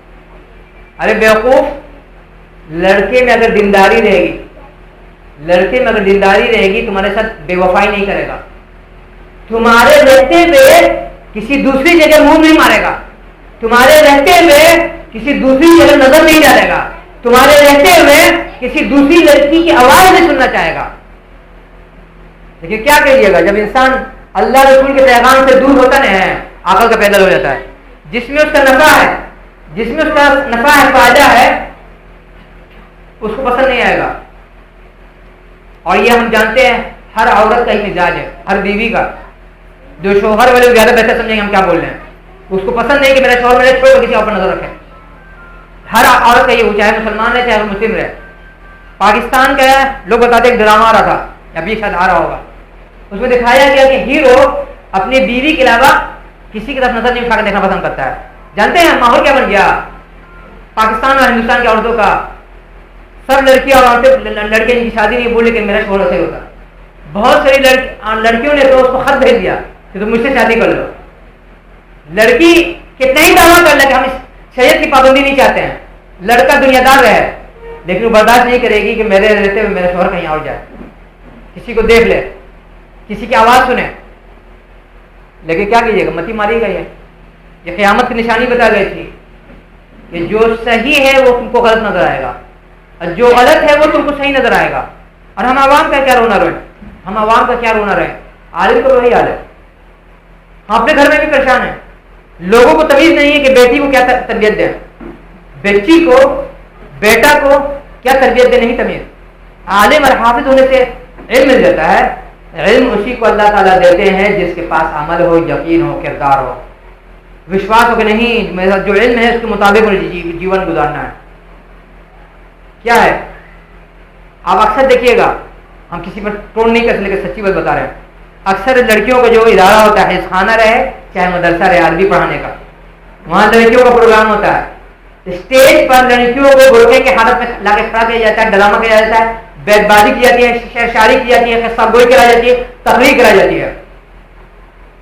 ارے بیوقوف, لڑکے میں اگر دینداری رہے گی, لڑکے میں اگر دینداری رہے گی تمہارے ساتھ بے وفائی نہیں کرے گا, تمہارے رہتے ہوئے کسی دوسری جگہ منہ نہیں مارے گا, تمہارے رہتے ہوئے کسی دوسری جگہ نظر نہیں ڈالے گا, تمہارے رہتے ہوئے کسی دوسری لڑکی کی آواز نہیں سننا چاہے گا. لیکن کیا کہیے گا, جب انسان اللہ رسول کے پیغام سے دور ہوتا ہے عقل کا پیدل ہو جاتا ہے. جس میں اس کا نفع ہے, جس میں اس کا نفع ہے, فائدہ ہے, اس کو پسند نہیں آئے گا. اور یہ ہم جانتے ہیں ہر عورت کا ہی مزاج ہے, ہر بیوی کا. جو شوہر والے زیادہ بہتر سمجھیں گے ہم کیا بول رہے ہیں. اس کو پسند نہیں کہ میرا شوہر میرے چھوڑ کر کسی اور پر نظر رکھے. ہر عورت کا یہ ہو, چاہے مسلمان رہے چاہے مسلم رہے. پاکستان کا ہے, لوگ بتاتے ایک ڈرامہ آ رہا تھا, ابھی شاید آ رہا ہوگا, اس میں دکھایا گیا کہ ہیرو اپنی بیوی کے علاوہ کسی کی طرف نظر نہیں اٹھا کر دیکھنا پسند کرتا ہے. جانتے ہیں ماحول کیا بن گیا پاکستان اور ہندوستان کی عورتوں کا؟ سب لڑکیاں اور عورتیں, لڑکے ان کی شادی نہیں بول لیکن میرا شوہر ایسے ہوتا. بہت ساری لڑکیوں نے تو اس کو خط بھیج دیا کہ تم مجھ سے شادی کر لو. لڑکی کتنا ہی دعویٰ کر لے کہ ہم اس شریعت کی پابندی نہیں چاہتے ہیں, لڑکا دنیا دار رہے, لیکن وہ برداشت نہیں کرے گی کہ میرے رہتے ہوئے میرا شوہر کہیں اور جائے, کسی کو دیکھ لے, کسی کی آواز سنے. لیکن کیا کیجیے گا, متی ماری گئی ہے. یہ قیامت کی نشانی بتا گئی تھی کہ جو صحیح ہے وہ تم کو غلط نظر آئے گا, اور جو غلط ہے وہ تم کو صحیح نظر آئے گا. اور ہم عوام کا کیا رونا رہے, ہم عوام کا کیا رونا رہے. عالم تو وہی حال ہے, ہم اپنے گھر میں بھی پریشان ہیں. لوگوں کو تمیز نہیں ہے کہ بیٹی کو کیا تربیت دیں, بچی کو, بیٹا کو کیا تربیت دیں, نہیں تمیز. عالم اور حافظ ہونے سے علم مل جاتا ہے. علم اسی کو اللہ تعالیٰ دیتے ہیں جس کے پاس عمل ہو, یقین ہو, کردار ہو, وشواس ہو کہ نہیں میرا جو علم ہے اس کے مطابق جیون گزارنا ہے. کیا ہے, آپ اکثر دیکھیے گا, ہم کسی پر ٹون نہیں کر سکتے, سچی بات بتا رہے ہیں. اکثر لڑکیوں کا جو ادارہ ہوتا ہے, خانہ رہے چاہے مدرسہ رہے عربی پڑھانے کا, وہاں لڑکیوں کا پروگرام ہوتا ہے. اسٹیج پر لڑکیوں کو برقعے کی حالت میں لا کے کھڑا کیا جاتا ہے, ڈرامہ کیا جاتا ہے, بیت بازی کی جاتی ہے, شعر شاعری کی جاتی ہے, قصہ گوئی کرائی جاتی ہے, تقریر کرائی جاتی ہے.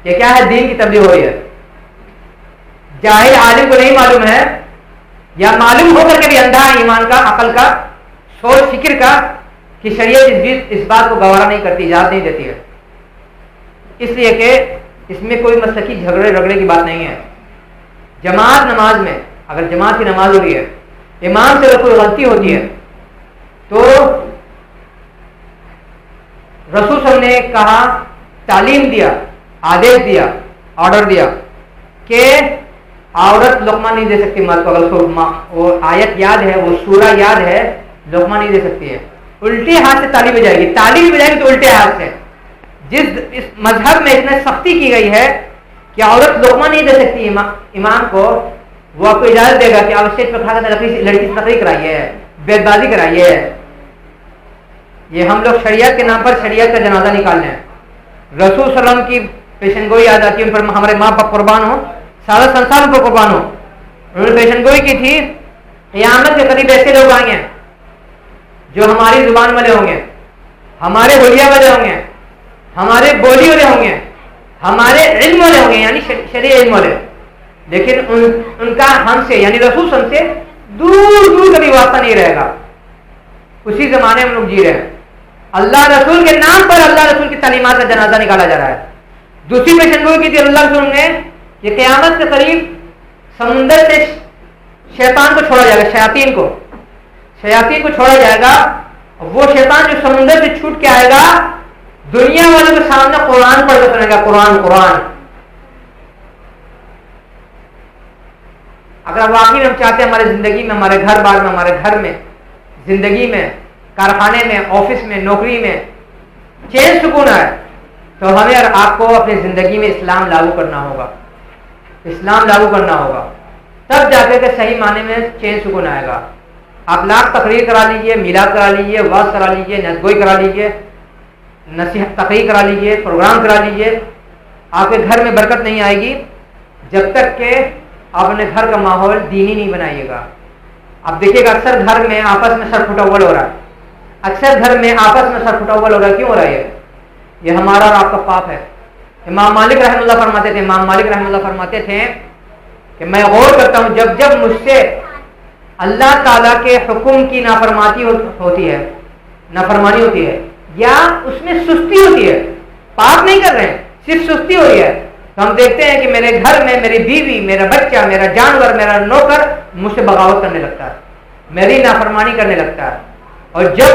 یہ کیا ہے؟ دین کی تبلیغ ہو رہی ہے. جاہل عالم کو نہیں معلوم ہے یا معلوم ہو کر کے بھی اندھا ہے ایمان کا, عقل کا, سوچ فکر کا, کہ شریعت اس بات کو گوارا نہیں کرتی, اجازت نہیں دیتی ہے. اس لیے کہ اس میں کوئی مسلکی جھگڑے رگڑے کی بات نہیں ہے. جماعت نماز میں اگر جماعت کی نماز ہو رہی ہے, امام سے اگر کوئی غلطی ہوتی ہے تو رسول صلی اللہ علیہ وسلم نے کہا, تعلیم دیا, آدیش دیا, آرڈر دیا کہ عورت لقمہ نہیں دے سکتی مرد کو. اگر اس کو وہ آیت یاد ہے, وہ سورہ یاد ہے, لقمہ نہیں دے سکتی ہے. الٹے ہاتھ سے تعلیم جائے گی, تعلیم بھی جائے گی تو الٹے ہاتھ سے. جس اس مذہب میں اتنا سختی کی گئی ہے کہ عورت لقمہ نہیں دے سکتی امام کو, وہ آپ کو اجازت دے گا کہ آپ اسٹیج پر کھا کر لڑکی سے تقریر کرائیے, بیت بازی کرائیے. یہ ہم لوگ شریعت کے نام پر شریعت کا جنازہ نکال رہے ہیں. رسول صلی اللہ علیہ وسلم کی پیشن گوئی یاد آتی ہے, ان پر ہمارے ماں باپ قربان ہو, سارا سنسار پر قربان ہو. انہوں نے پیشن گوئی کی تھی, قیامت کے قریب ایسے لوگ آئیں گے جو ہماری زبان والے ہوں گے, ہمارے حلیہ والے ہوں گے, ہمارے بولی والے ہوں گے, ہمارے علم والے ہوں گے, یعنی شرعی علم والے, لیکن ان کا ہم سے یعنی رسول صلی اللہ علیہ وسلم سے دور دور کبھی واسطہ نہیں رہے گا. اسی زمانے میں ہم لوگ جی رہے ہیں. اللہ رسول کے نام پر اللہ رسول کی تعلیمات کا جنازہ نکالا جا رہا ہے. دوسری پیشن گوئی کی تھی اللہ رسول نے کہ قیامت کے قریب سمندر سے شیطان کو چھوڑا جائے گا, شیاطین کو چھوڑا جائے گا. وہ شیطان جو سمندر سے چھوٹ کے آئے گا, دنیا والوں کے سامنے قرآن پڑھ کے سنے گا, قرآن. اگر واقعی ہم چاہتے ہیں ہماری زندگی میں, ہمارے گھر بار میں, ہمارے گھر میں, زندگی میں, کارخانے میں, آفس میں, نوکری میں چین سکون ہے, تو ہمیں اور آپ کو اپنی زندگی میں اسلام لاگو کرنا ہوگا. اسلام لاگو کرنا ہوگا, تب جا کے صحیح معنی میں چین سکون آئے گا. آپ لاکھ تقریر کرا لیجئے, میلاد کرا لیجئے, واز کرا لیجئے, نذگوئی کرا لیجئے, نصیحت تقریر کرا لیجئے, پروگرام کرا لیجئے, آپ کے گھر میں برکت نہیں آئے گی جب تک کہ آپ اپنے گھر کا ماحول دینی نہیں بنائیے گا. آپ دیکھیے گا اکثر گھر میں آپس میں سر پھٹاول ہو رہا ہے, اکثر گھر میں آپس میں سر پھٹاول ہو رہا ہے. کیوں ہو رہا ہے؟ یہ ہمارا اور آپ کا پاپ ہے. امام مالک رحمۃ اللہ فرماتے تھے کہ میں غور کرتا ہوں جب جب مجھ سے اللہ تعالیٰ کے حکم کی نافرمانی ہوتی ہے یا اس میں سستی ہوتی ہے, پاپ نہیں کر رہے ہیں, صرف سستی ہو رہی ہے, تو ہم دیکھتے ہیں کہ میرے گھر میں میری بیوی, میرا بچہ, میرا جانور, میرا نوکر مجھ سے بغاوت کرنے لگتا ہے, میری نافرمانی کرنے لگتا ہے. اور جب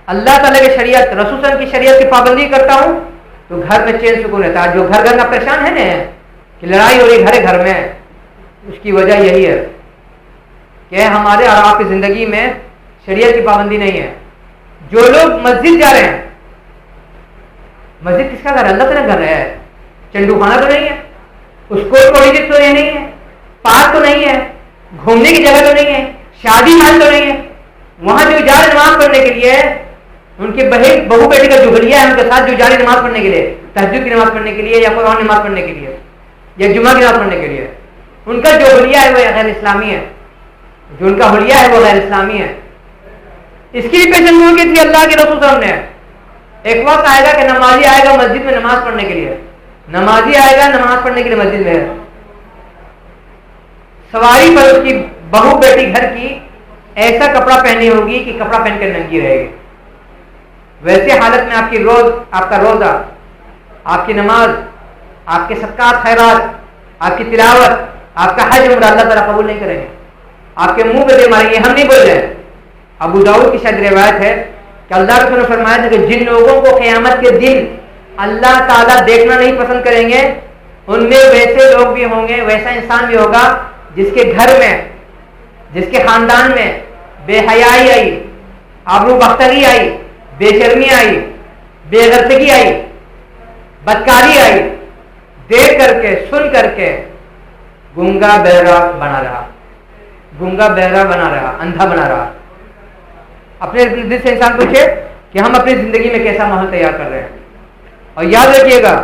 اللہ تعالیٰ کی شریعت, رسول صلی اللہ علیہ وسلم کی شریعت کی پابندی کرتا ہوں تو گھر میں چین سکون رہتا ہے. جو گھر کا پریشان ہے نا کہ لڑائی ہو رہی گھر میں, اس کی وجہ یہی ہے کہ ہمارے اور آپ کی زندگی میں شریعت کی پابندی نہیں ہے. جو لوگ مسجد جا رہے ہیں, مسجد کس کا گھر ہے؟ اللہ تعالیٰ کا گھر ہے. چنڈو خانہ تو نہیں ہے, اسکول کالج تو یہ نہیں ہے, پارک تو نہیں ہے, گھومنے کی جگہ تو نہیں ہے, شادی محل تو نہیں ہے. وہاں جو جا رہے نماز پڑھنے کے لیے, ان کے بہو بیٹی کا جو گلیا ہے ان کے ساتھ جو جا رہے نماز پڑھنے کے لیے, تہجد کی نماز پڑھنے کے لیے یا کوئی اور نماز پڑھنے کے لیے یا جمعہ کی نماز پڑھنے کے لیے, ان کا جو گلیا ہے وہ غیر اسلامی ہے, جو ان کا حلیہ ہے وہ غیر اسلامی ہے. اس کی بھی پیشن گوئی کی تھی اللہ کے رسول صلی اللہ علیہ وسلم نے. ایک وقت آئے گا کہ نمازی آئے گا مسجد میں نماز پڑھنے کے لیے, نمازی آئے گا نماز پڑھنے کے لیے مسجد میں, سواری پر اس کی بہو بیٹی گھر کی ایسا کپڑا پہنی ہوگی کہ کپڑا پہن کر ننگی رہے گی. ویسے حالت میں آپ کا روزہ, آپ کی نماز, آپ کے صدقات خیرات, آپ کی تلاوت, آپ کا حج عمرہ اللہ تعالیٰ قبول نہیں کریں گے. آپ کے منہ پہ دے ماریں گے. ہم نہیں بول رہے ہیں. ابو داؤد کی شاید روایت ہے کہ اللہ رسول نے فرمایا تھا کہ جن لوگوں کو قیامت کے دن اللہ تعالیٰ دیکھنا نہیں پسند کریں گے, ان میں ویسے لوگ بھی ہوں گے, ویسا انسان بھی ہوگا جس کے گھر میں, جس کے خاندان میں بے حیائی آئی, آبرو بختگی آئی, بے شرمی آئی, بے غیرتی آئی, بدکاری آئی, دیکھ کر کے سن کر کے گنگا بہرا بنا رہا, اندھا بنا رہا. اپنے دل سے انسان پوچھے کہ ہم اپنی زندگی میں کیسا ماحول تیار کر رہے ہیں. اور یاد رکھیے گا,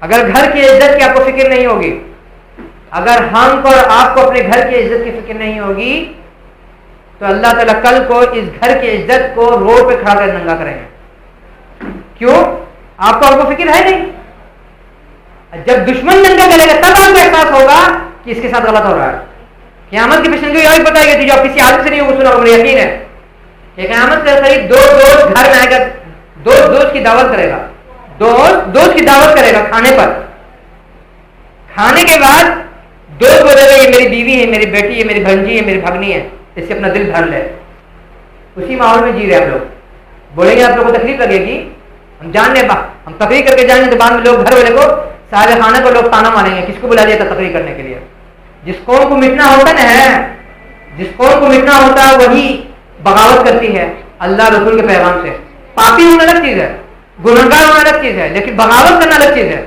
اگر گھر کی عزت کی آپ کو فکر نہیں ہوگی, اگر ہم کو اور آپ کو اپنے گھر کی عزت کی فکر نہیں ہوگی تو اللہ تعالیٰ کل کو اس گھر کی عزت کو روڈ پہ کھڑا کر ننگا کریں گے. کیوں؟ آپ کو فکر ہے نہیں. جب دشمن ننگا کرے گا تب آپ کو احساس ہوگا کہ اس کے ساتھ غلط ہو رہا ہے. قیامت کی پیشنگوئی یہی بتائے گی جو کسی عالم سے نہیں ہوگا، سنا ہوگا، مجھے یقین ہے کہ قیامت سے قریب دوست گھر میں آئے گا، دوست کی دعوت کرے گا، دوست کی دعوت کرے گا کھانے پر. کھانے کے بعد دوست بولے گا یہ میری بیوی ہے، میری بیٹی ہے، میری بھنجی ہے، میری بھگنی ہے، اس سے اپنا دل بھر لے. اسی ماحول میں جی رہے آپ لوگ. بولیں گے آپ لوگوں کو تکلیف لگے گی، ہم جان لیں، ہم تقریر کر کے جائیں گے تو بعد میں لوگ گھر والے کو صاحب خانہ کو لوگ تانا ماریں گے کس کو بلا دیا تھا تقریر کرنے کے لیے. جس قوم کو مٹنا ہوتا نا جس قوم کو مٹنا ہوتا ہے وہی بغاوت کرتی ہے اللہ رسول کے پیغام سے. پاپی ہونا الگ چیز ہے، گنہگار ہونا الگ چیز ہے، لیکن بغاوت کرنا الگ چیز ہے.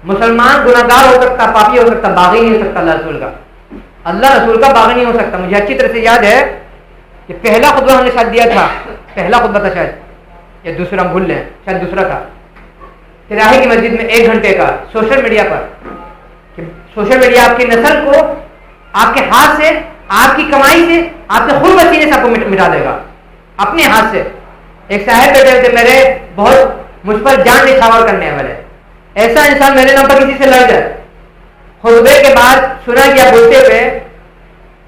مسلمان گنہگار ہو سکتا، پاپی ہو سکتا، باغی نہیں ہو سکتا اللہ رسول کا. اللہ رسول کا باغی نہیں ہو سکتا. مجھے اچھی طرح سے یاد ہے کہ پہلا خطبہ ہم نے شاید دیا تھا، پہلا خطبہ تھا شاید، یا دوسرا ہم بھول لیں، شاید دوسرا تھا، تراہی کی مسجد میں 1 گھنٹے کا سوشل میڈیا پر. کہ سوشل میڈیا آپ کی نسل کو آپ کے ہاتھ سے، آپ کی کمائی سے، آپ کے خون پسینے سے آپ کو مٹا دے گا اپنے ہاتھ سے. ایک صاحب بیٹھے ہوئے تھے میرے، بہت مجھ پر جان نچھاور کرنے والے. ایسا انسان میرے نام پر کسی سے لڑ جائے، خطبے کے بعد سنا کیا بولتے ہوئے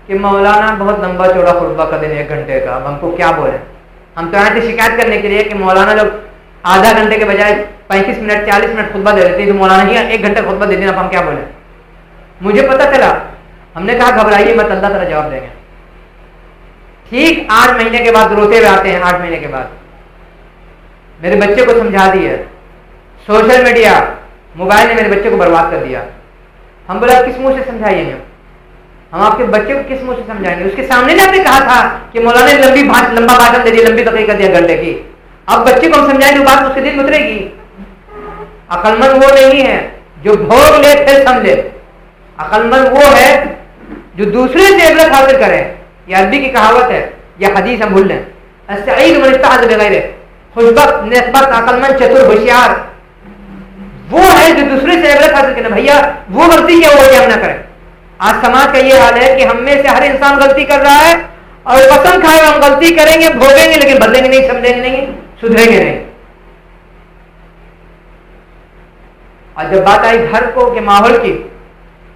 کہ مولانا بہت لمبا چوڑا خطبہ کا دن 1 گھنٹے کا، ہم کو کیا بولیں. ہم تو آئے تھے شکایت کرنے کے لیے کہ مولانا لوگ آدھا گھنٹے کے بجائے 35 منٹ 40 منٹ خطبہ دے دیتے، تو مولانا ہی 1 گھنٹے خطبہ دے دینا، اب ہم کیا بولیں. مجھے پتا چلا، ہم نے کہا گھبرائیے مت، اللہ تعالیٰ جواب دیں گے. ٹھیک 8 مہینے کے بعد روتے ہوئے آتے ہیں. 8 مہینے کے بعد میرے بچے کو سمجھا دیا، سوشل میڈیا موبائل نے میرے بچے کو برباد کر دیا. ہم بولا کس منہ سے سمجھائیے گے، ہم آپ کے بچے کو کس منہ سے سمجھائیں گے. اس کے سامنے نے آپ نے کہا تھا کہ مولانا نے لمبا بھاشن دے دیا، لمبی تقریر کر دیا گھنٹے کی. اب بچے کو ہم سمجھائیں گے بات اس کے دل میں اترے گی. عقل مند وہ نہیں ہے جو بھوگ لے پھر سمجھے، عقل مند وہ ہے جو دوسرے سے عبرت حاصل کرے. یہ عربی کی کہاوت ہے، یہ حدیث ہم بھول لیں. السعید من استعاذ بغیرہ، خوشبخت، نسبت، عقل مند، چتر، ہوشیار وہ ہے جو دوسرے سے عبرت حاصل کرے. بھیا وہ غلطی کیا ہو ہم نہ کریں. آج سماج کا یہ حال ہے کہ ہم میں سے ہر انسان غلطی کر رہا ہے اور قسم کھائے ہم غلطی کریں گے، بھوگیں گے، لیکن بدلیں گے نہیں، سمجھیں گے نہیں، سدھریں گے نہیں. اور جب بات آئی گھر کو کے ماحول کی،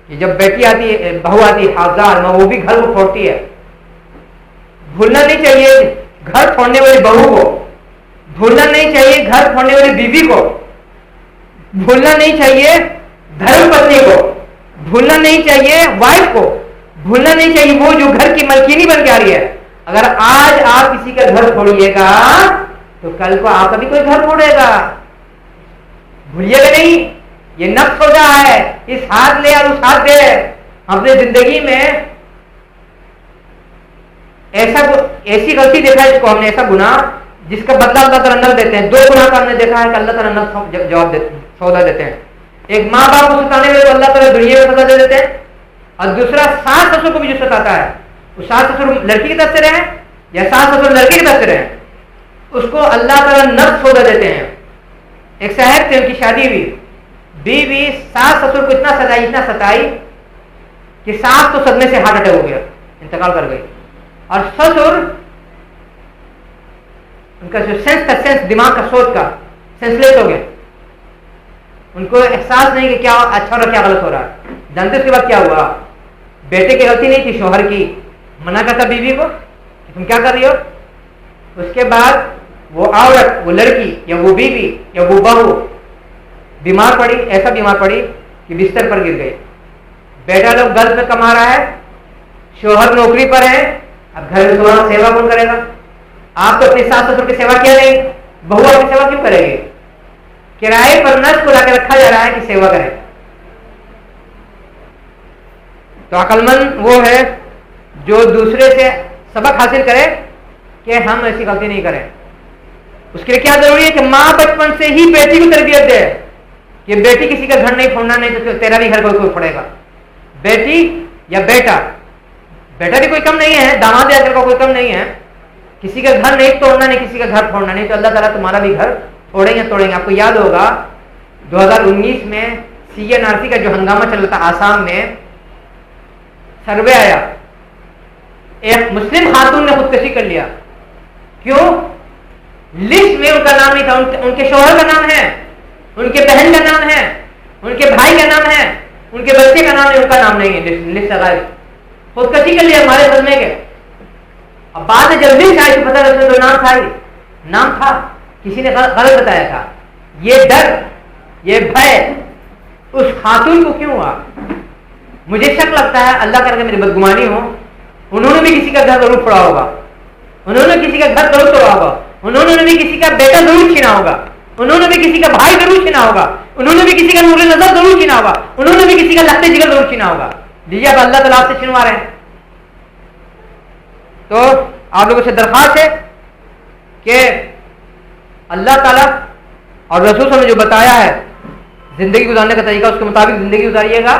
کہ جب بیٹی آتی ہے، بہو آتی ہے حافظہ، وہ بھی گھر کو پھوڑتی ہے. بھولنا نہیں چاہیے گھر پھوڑنے والی بہو کو، بھولنا نہیں چاہیے گھر پھوڑنے والی بیوی کو، بھولنا نہیں چاہیے دھرم پتنی کو، بھولنا نہیں چاہیے وائف کو، بھولنا نہیں چاہیے وہ جو گھر کی ملکینی بن کے آ رہی ہے. اگر آج آپ کسی کا گھر پھوڑیے گا تو کل کو آپ کا بھی کوئی گھر پھوڑے گا. بھولیے گا نہیں، یہ نفس ہو رہا ہے، اس ہاتھ لے اور اس ہاتھ دے. اپنے زندگی میں ایسی غلطی دیکھا ہے جس کو ہم نے، ایسا گناہ جس کا بدلہ اللہ تعالیٰ نہ دیتے ہیں. 2 گناہ کا ہم نے دیکھا ہے کہ اللہ تعالیٰ نہ جواب دیتے، سودا دیتے ہیں. ایک ماں باپ کو ستانے میں تو اللہ تعالیٰ دنیا میں سزا دے دیتے ہیں، اور دوسرا ساس سسر کو بھی جو ستاتا ہے، وہ ساس سسر لڑکی کی طرف سے رہے یا ساس سسر لڑکی کی طرف سے رہے، اس کو اللہ تعالیٰ نفس سودا دیتے ہیں. ایک صاحب تھے، ان کی شادی ہوئی، بیوی ساس سسر کو اتنا ستائی کہ ساس تو صدمے سے ہارٹ اٹیک ہو گیا، انتقال کر گئی. اور سسر ان کا جو سینس تھا، سینس دماغ کا، سوچ کا، سینسلیس ہو گئے. ان کو احساس نہیں کہ کیا اچھا ہو رہا کیا غلط ہو رہا. جانتے اس کے بعد کیا ہوا؟ بیٹے کی غلطی نہیں تھی، شوہر کی. منع کرتا بیوی کو کہ تم کیا کر رہی ہو. اس کے بعد وہ عورت، وہ لڑکی یا وہ بیوی یا وہ بہو بیمار پڑی، ایسا بیمار پڑی کہ بستر پر گر گئی. بیٹا لوگ گھر میں کما رہا ہے، شوہر نوکری پر ہے، اب گھر میں سیوا کون کرے گا؟ آپ تو اپنی ساس سسر کی سیوا کیا نہیں، بہو آپ کی سیوا کیوں کرے گی؟ کرائے پر نرس کو لا کے رکھا جا رہا ہے کہ سیوا کرے. تو عقل مند وہ ہے جو دوسرے سے سبق حاصل کرے کہ ہم ایسی غلطی نہیں کریں. اس کے لیے کیا ضروری ہے کہ ماں بچپن سے ہی بیٹی کو تربیت دے کہ بیٹی کسی کا گھر نہیں پھوڑنا، نہیں تو تیرا بھی گھر کوئی پھوڑے گا. بیٹی یا بیٹا بھی کوئی کم نہیں ہے، داماد یا کا کوئی کم نہیں ہے. کسی کا گھر نہیں توڑنا، نہیں کسی کا گھر پھوڑنا، نہیں تو اللہ تعالیٰ تمہارا بھی گھر توڑیں گے. آپ کو یاد ہوگا 2019 میں CNRC کا جو ہنگامہ چل رہا تھا آسام میں، سروے آیا، ایک مسلم خاتون نے خودکشی کر لیا. کیوں؟ لسٹ میں ان کا نام نہیں تھا. ان کے شوہر کا نام ہے، ان کے بہن کا نام ہے، ان کے بھائی کا نام ہے، ان کے بچے کا نام ہے، ان کا نام نہیں ہے. لسٹ لگائی، خودکشی کر لیا ہمارے صدمے کے. اب بعد میں جب لسٹ آئی تو پتا لگا تو نام تھا ہی، نام تھا، کسی نے غلط بتایا تھا. یہ ڈر، یہ بھے اس خاتون کو کیوں ہوا؟ مجھے شک لگتا ہے، اللہ کر کے میری بدگمانی ہو، انہوں نے بھی کسی کا گھر ضرور پھوڑا ہوگا، انہوں نے کسی کا گھر ضرور توڑا ہوگا، انہوں نے بھی کسی کا بیٹا ضرور چھینا ہوگا، انہوں نے بھی کسی کا بھائی ضرور چھینا ہوگا، انہوں نے بھی کسی کا نور نظر ضرور چھینا ہوگا، انہوں نے بھی کسی کا لخت جگر ضرور چھینا ہوگا. لیجیے اب اللہ تعالیٰ آپ سے چھنوا رہے ہیں. تو آپ لوگوں سے درخواست ہے کہ اللہ تعالیٰ اور رسول صلی اللہ علیہ وسلم نے جو بتایا ہے زندگی گزارنے کا طریقہ، اس کے مطابق زندگی گزاریے گا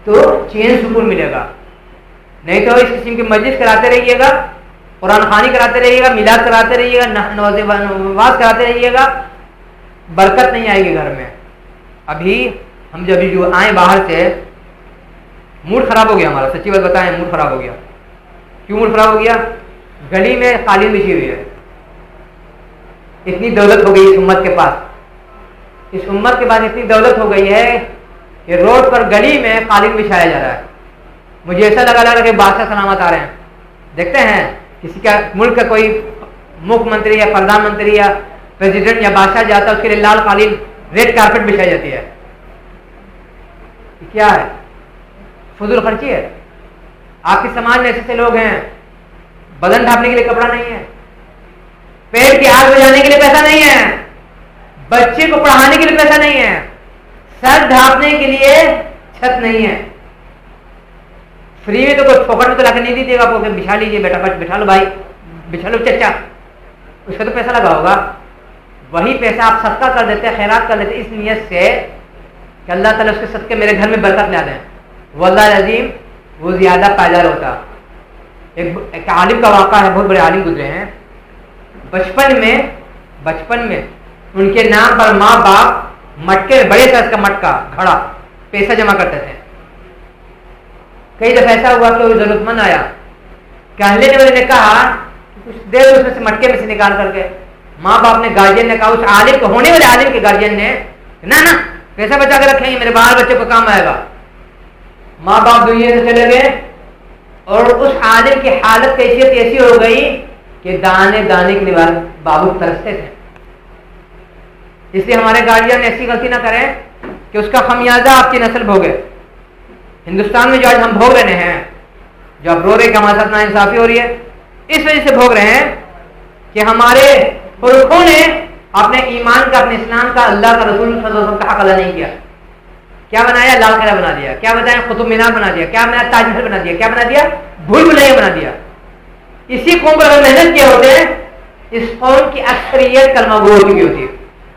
تو چین سکون ملے گا. نہیں تو اس قسم کی مجلس کراتے رہیے گا، قرآن خوانی کراتے رہیے گا، میلاد کراتے رہیے گا، نواز کراتے رہیے گا، برکت نہیں آئے گی گھر میں. ابھی ہم جب جو آئے باہر سے، موڈ خراب ہو گیا ہمارا، سچی بات بتائیں، موڈ خراب ہو گیا. کیوں موڈ خراب ہو گیا؟ گلی میں قالین بچھی ہوئی ہے. اتنی دولت ہو گئی اس امت کے پاس، اس امت کے پاس اتنی دولت ہو گئی ہے کہ روڈ پر گلی میں قالین بچھایا جا رہا ہے. مجھے ایسا لگا کہ بادشاہ سلامت آ رہے ہیں. دیکھتے ہیں کسی کا ملک کا کوئی مکھ منتری یا پردھان منتری یا پریزیڈنٹ یا بادشاہ جاتا ہے، اس کے لیے لال قالین، ریڈ کارپیٹ بچھائی جاتی ہے. کیا ہے؟ فضول خرچی ہے. آپ کے سماج میں ایسے سے لوگ ہیں، بدن ڈھانپنے کے لیے کپڑا نہیں ہے، پیٹ کی آگ بجھانے کے لیے پیسہ نہیں ہے، بچے کو پڑھانے کے لیے پیسہ نہیں ہے، سر ڈھانپنے کے لیے چھت نہیں ہے. فری میں تو کوئی پکڑ میں تو لا کے نہیں دیجیے گا آپ کو، بچھا لیجیے بیٹا، بچھا لو بھائی، بچھا لو چچا، اس کا تو پیسہ لگا ہوگا. وہی پیسہ آپ صدقہ کر دیتے، خیرات کر دیتے اس نیت سے کہ اللہ تعالیٰ اس کے صدقے میرے گھر میں برکت لا دیں. واللہ العظیم وہ زیادہ پائیدار ہوتا. ایک عالم کا واقعہ ہے، بہت بڑے عالم گزرے ہیں. بچپن میں ان کے نام پر ماں باپ مٹکے، بڑے سائز کا مٹکا گھڑا پیسہ جمع کرتے تھے. کئی دفعہ ایسا ہوا کہ وہ ضرورت مند آیا، کہنے والے نے کہا کچھ دے دو اس میں سے، مٹکے میں سے نکال کر کے. ماں باپ نے، گارجین نے کہا، اس عالم کو، ہونے والے عالم کے گارجین نے، نہ پیسہ بچا کے رکھیں گے، میرے بال بچے کو کام آئے گا. ماں باپ دنیا سے چلے گئے اور اس عالم کی حالت کیفیت ایسی ہو گئی کہ دانے دانے کے لیے بابو ترستے تھے. اس لیے ہمارے گارجین نے ایسی غلطی نہ کریں کہ اس کا خمیازہ آپ کی نسل بھوگے. ہندوستان میں جو آج ہم بھوگ رہے ہیں، جو آپ رو رہے کہ ہمارے ساتھ ناانصافی ہو رہی ہے، اس وجہ سے بھوگ رہے ہیں کہ ہمارے پرکھوں نے اپنے ایمان کا، اپنے اسلام کا، اللہ کا، رسول صلی اللہ علیہ وسلم کا حق ادا نہیں کیا. کیا بنایا؟ لال قلعہ بنا دیا. کیا بتایا؟ قطب مینار بنا دیا. کیا بنایا؟ تاج محل بنا دیا. کیا بنا دیا؟ بھول بھلیا بنا دیا. اسی قوم پر اگر محنت کیے ہوتے ہیں، اس قوم کی اکثریت کلمہ گو ہو چکی ہوتی،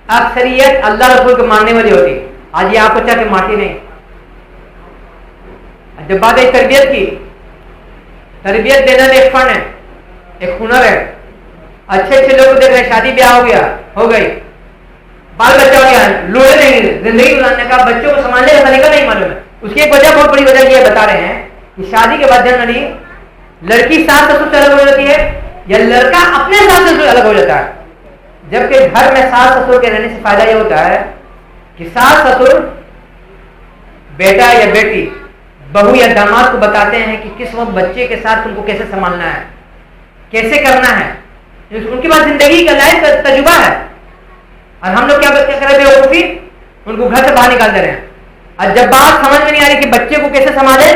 اکثریت اللہ رسول کو ماننے والی ہوتی. آج یہ آپ کو چاہ کے مارتی نہیں. جب بات ہے تربیت کی، تربیت دینا بھی ایک فن ہے، ایک ہنر ہے. اچھے اچھے لوگ دیکھ رہے، شادی بیاہ ہو گئی، بال بچہ ہو گیا، لوڑے نہیں، زندگی گزارنے کا، بچوں کو سنبھالنے کا طریقہ نہیں معلوم ہے. اس کی ایک وجہ، بہت بڑی وجہ یہ بتا رہے ہیں کہ شادی کے بعد جنرلی لڑکی ساس سسر سے الگ ہو جاتی ہے یا لڑکا اپنے ساس سسر سے الگ ہو جاتا ہے. جبکہ گھر میں ساس سسر کے رہنے سے فائدہ یہ ہوتا ہے کہ ساس سسر بیٹا یا بیٹی، بہو یا داماد کو بتاتے ہیں کہ کس وقت بچے کے ساتھ تم کو کیسے سنبھالنا ہے، کیسے کرنا ہے. ان کے پاس زندگی کا لائف کا تجربہ ہے. اور ہم لوگ کیا کر رہے ہیں؟ بیوقوفی، ان کو گھر سے باہر نکال دے رہے ہیں. اور جب بات سمجھ میں نہیں آ رہی کہ بچے کو کیسے سنبھالے،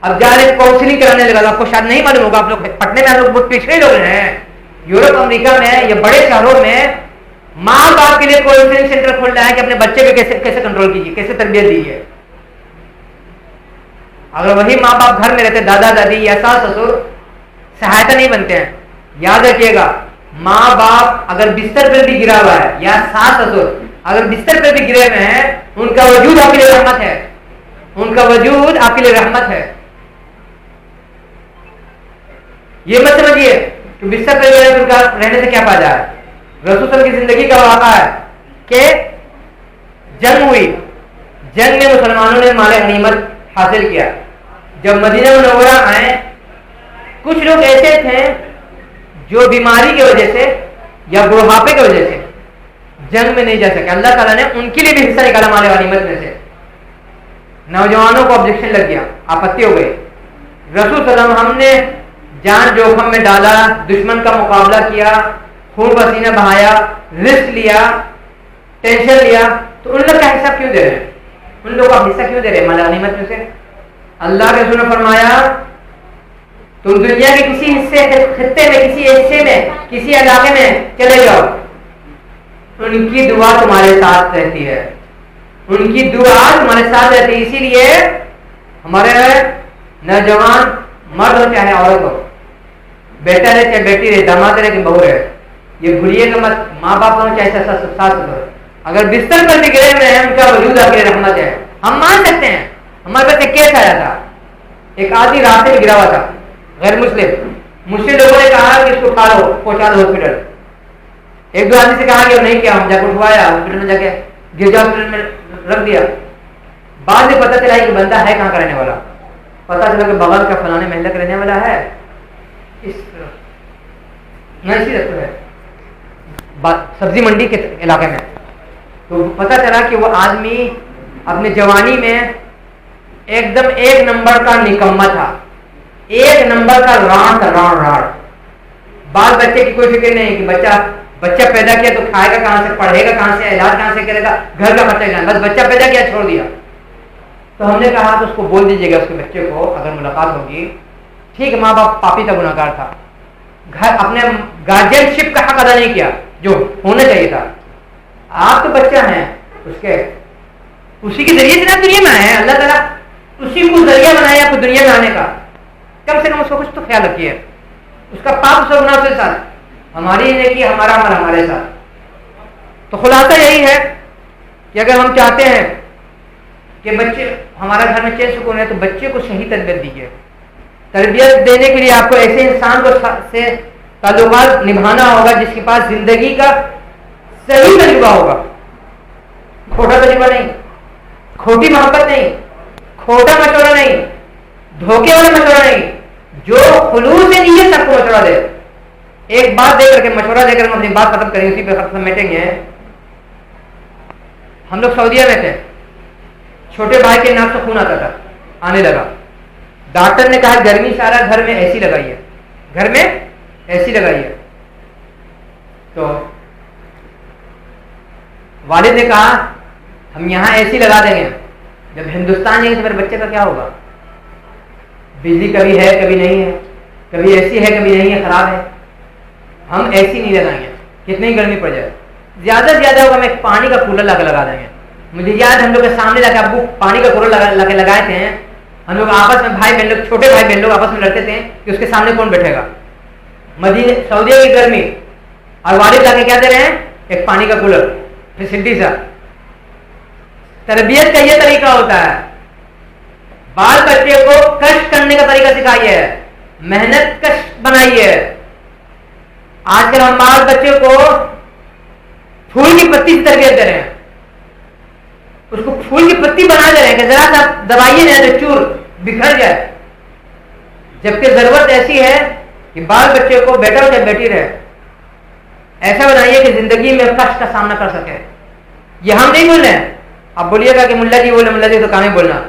اب جا رہے کاؤنسلنگ کرانے لگا. آپ کو شاید نہیں معلوم ہوگا، آپ لوگ پٹنے میں آپ لوگ بہت پچھڑے لوگ ہیں. یورپ، امریکہ میں یا بڑے شہروں میں ماں باپ کے لیے کاؤنسلنگ سینٹر کھول رہا ہے کہ اپنے بچے کو کیسے کنٹرول کیجیے، کیسے تربیت دیجیے. اگر وہی ماں باپ گھر میں رہتے، دادا دادی یا ساس سسر سہایتا نہیں بنتے ہیں. یاد رکھیے گا، ماں باپ اگر بستر پر بھی گرا ہوا ہے یا ساس سسر اگر بستر پر بھی گرے ہوئے ہیں، ان کا وجود آپ کے لیے رحمت ہے، ان کا وجود آپ کے لیے رحمت ہے. یہ مت سمجھیے کہ بستر پر گرے ان کا رہنے سے کیا فائدہ ہے. رسول صلی اللہ علیہ وسلم کی زندگی کا واقعہ ہے کہ جنگ ہوئی، جنگ میں مسلمانوں نے مال غنیمت حاصل کیا. جب مدینہ منورہ آئے کچھ لوگ ایسے تھے جو بیماری کی وجہ سے یا بڑھاپے کی وجہ سے جنگ میں نہیں جا سکے. اللہ تعالیٰ نے ان کے لیے بھی حصہ نکالا مال غنیمت میں سے. نوجوانوں کو آبجیکشن لگ گیا, آپتی ہو گئی. رسول صلی اللہ علیہ وسلم ہم نے جان جوخم میں ڈالا, دشمن کا مقابلہ کیا, خون پسینہ بہایا, رسک لیا, ٹینشن لیا, تو ان لوگ کا حصہ کیوں دے رہے ہیں؟ ان لوگوں کا حصہ کیوں دے رہے ہیں مال غنیمت میں سے؟ اللہ کے رسول نے فرمایا تم دنیا کے کسی حصے خطے میں, کسی حصے میں, کسی علاقے میں چلے جاؤ, ان کی دعا تمہارے ساتھ رہتی ہے, ان کی دعا تمہارے ساتھ رہتی ہے. اسی لیے ہمارے نوجوان مرد ہو چاہے عورت ہو, بیٹا رہے چاہے بیٹی رہے, داماد رہے کہ بہو رہے, یہ بھولیے گا مت, ماں باپ ہو چاہے ساس ہو, اگر بستر پر بھی گرے ہوئے ہیں ان کا وجود آپ کی رحمت ہے. ہم مان سکتے ہیں. ہمارے پاس ایک کیس آیا تھا, ایک آدمی راستے میں گرا ہوا تھا, غیر مسلم. مجھ سے لوگوں نے کہا کہ اس کو اٹھا لو, پہنچا دو ہاسپٹل. ایک دو آدمی سے کہا کہ نہیں کیا, ہم جا کے اٹھوایا, ہاسپٹل میں جا کے گرجا ہاسپٹل میں رکھ دیا. بعد میں پتہ چلا کہ بندہ ہے کہاں کا رہنے والا. پتہ چلا کہ بغل کا فلانے محلے کا رہنے والا ہے, اس طرف ہے سبزی منڈی کے علاقے میں. تو پتہ چلا کہ وہ آدمی اپنے جوانی میں ایک دم ایک نمبر کا نکمہ تھا, ایک نمبر کا راڑ تھا, راڑ. بال بچے کی کوئی فکر نہیں کہ بچہ پیدا کیا تو کھائے گا کہاں سے, پڑھے گا کہاں سے, علاج کہاں سے کرے گا, گھر کا خرچہ کہاں, بس بچہ پیدا کیا چھوڑ دیا. تو ہم نے کہا تو اس کو بول دیجیے گا اس کے بچے کو اگر ملاقات ہوگی, ٹھیک ہے ماں باپ پاپی تھا, گناہگار تھا, گھر اپنے گارجین شپ کا حق ادا نہیں کیا جو ہونا چاہیے تھا. آپ تو بچہ ہیں, اس کے اسی کے ذریعے سے دنیا میں آئے ہیں. اللہ تعالیٰ اسی کو ذریعہ بنایا آپ کو دنیا میں آنے کا. کم سے کم اس کو کچھ تو خیال رکھیے, اس کا پاپ اس گناہ سے ساتھ, ہماری نہیں کی ہمارا عمل ہمارے ساتھ. تو خلاصہ یہی ہے کہ اگر ہم چاہتے ہیں کہ بچے ہمارا گھر میں چین سکون ہے تو بچے کو صحیح تربیت دیجیے. تربیت دینے کے لیے آپ کو ایسے انسان کو سے تعلقات نبھانا ہوگا جس کے پاس زندگی کا صحیح تجربہ ہوگا, کھوٹا تجربہ نہیں, کھوٹی محبت نہیں, کھوٹا مشورہ نہیں, دھوکے والا مشورہ نہیں, جو خلوص نیت سب کو مشورہ دے. ایک بات دے کر کے مشورہ دے کر ہم اپنی بات ختم کریں, اسی پہ سمیٹیں گے. ہم لوگ سعودیہ میں تھے, چھوٹے بھائی کے ناک سے خون آتا تھا, آنے لگا. ڈاکٹر نے کہا گرمی سارا گھر میں اے سی لگائیے, گھر میں اے سی لگائیے. تو والد نے کہا ہم یہاں اے سی لگا دیں گے, جب ہندوستان جائیں گے تو میرے بچے کا کیا ہوگا؟ بجلی کبھی ہے کبھی نہیں ہے, کبھی اے سی ہے کبھی نہیں ہے, خراب ہے. ہم اے سی نہیں لگائیں گے, کتنی گرمی پڑ جائے, زیادہ سے زیادہ ہوگا ہم ایک پانی کا کولر لگا دیں گے. مجھے یاد ہم لوگ کے سامنے جا کے ابو پانی کا کولر لگائے تھے. ہم لوگ آپس میں بھائی بہن لوگ, چھوٹے بھائی بہن لوگ آپس میں لڑتے تھے کہ اس کے سامنے کون بیٹھے گا. مدینہ سعودیہ کی گرمی, اور والد لا کے کیا دے رہے ہیں, ایک پانی کا کولر, فیسلٹی سا. تربیت کا یہ طریقہ ہوتا ہے, بال بچے کو کشٹ کرنے کا طریقہ سکھائیے, محنت کش بنائیے. آج کل ہم بال بچے کو پھول کی پتی سے تربیت دے رہے ہیں, اس کو پھول کی پتی بنا دے رہے ہیں کہ ذرا سا دبائیے نہ تو چور بکھر جائے, جبکہ ضرورت ایسی ہے کہ بال بچے کو بیٹا ہو چاہے بیٹی رہے ایسا بنائیے کہ زندگی میں کشٹ کا سامنا کر سکے. یہ ہم نہیں بول رہے ہیں, آپ بولیے گا کہ ملا جی بولے, ملا جی تو کہاں بولنا.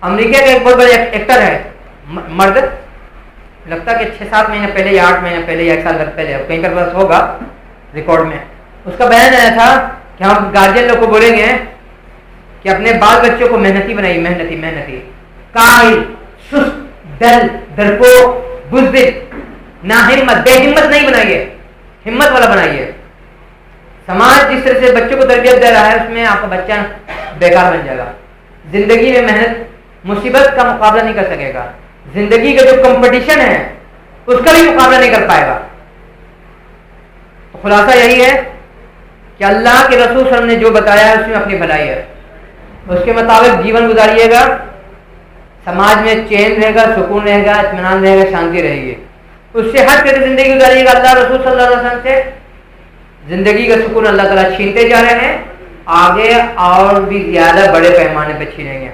امریکہ کا ایک بہت بڑا ایکٹر ہے, مرد, لگتا کہ 6-7 مہینے پہلے یا 8 مہینے پہلے یا 1 سال پہلے, کہیں پر بس ہوگا ریکارڈ میں, اس کا بیان آیا تھا کہ ہم گارجین لوگ کو بولیں گے کہ اپنے بال بچوں کو محنتی بنائیے, محنتی, کاہل, سست, ڈل, ڈرپوک, بزدل, ناہمت, بے ہمت نہیں بنائیے, ہمت والا بنائیے. سماج جس طرح سے بچوں کو تربیت دے رہا ہے اس میں آپ کا بچہ بیکار بن جائے گا. زندگی میں محنت مصیبت کا مقابلہ نہیں کر سکے گا, زندگی کا جو کمپٹیشن ہے اس کا بھی مقابلہ نہیں کر پائے گا. تو خلاصہ یہی ہے کہ اللہ کے رسول صلی اللہ علیہ وسلم نے جو بتایا ہے اس میں اپنی بھلائی ہے, اس کے مطابق جیون گزاریے گا, سماج میں چین رہے گا, سکون رہے گا, اطمینان رہے گا, شانتی رہے گی. اس سے ہٹ کر زندگی گزاریے گا اللہ رسول صلی اللہ علیہ وسلم سے, زندگی کا سکون اللہ تعالیٰ چھینتے جا رہے ہیں آگے اور بھی زیادہ بڑے پیمانے پہ چھینیں گے.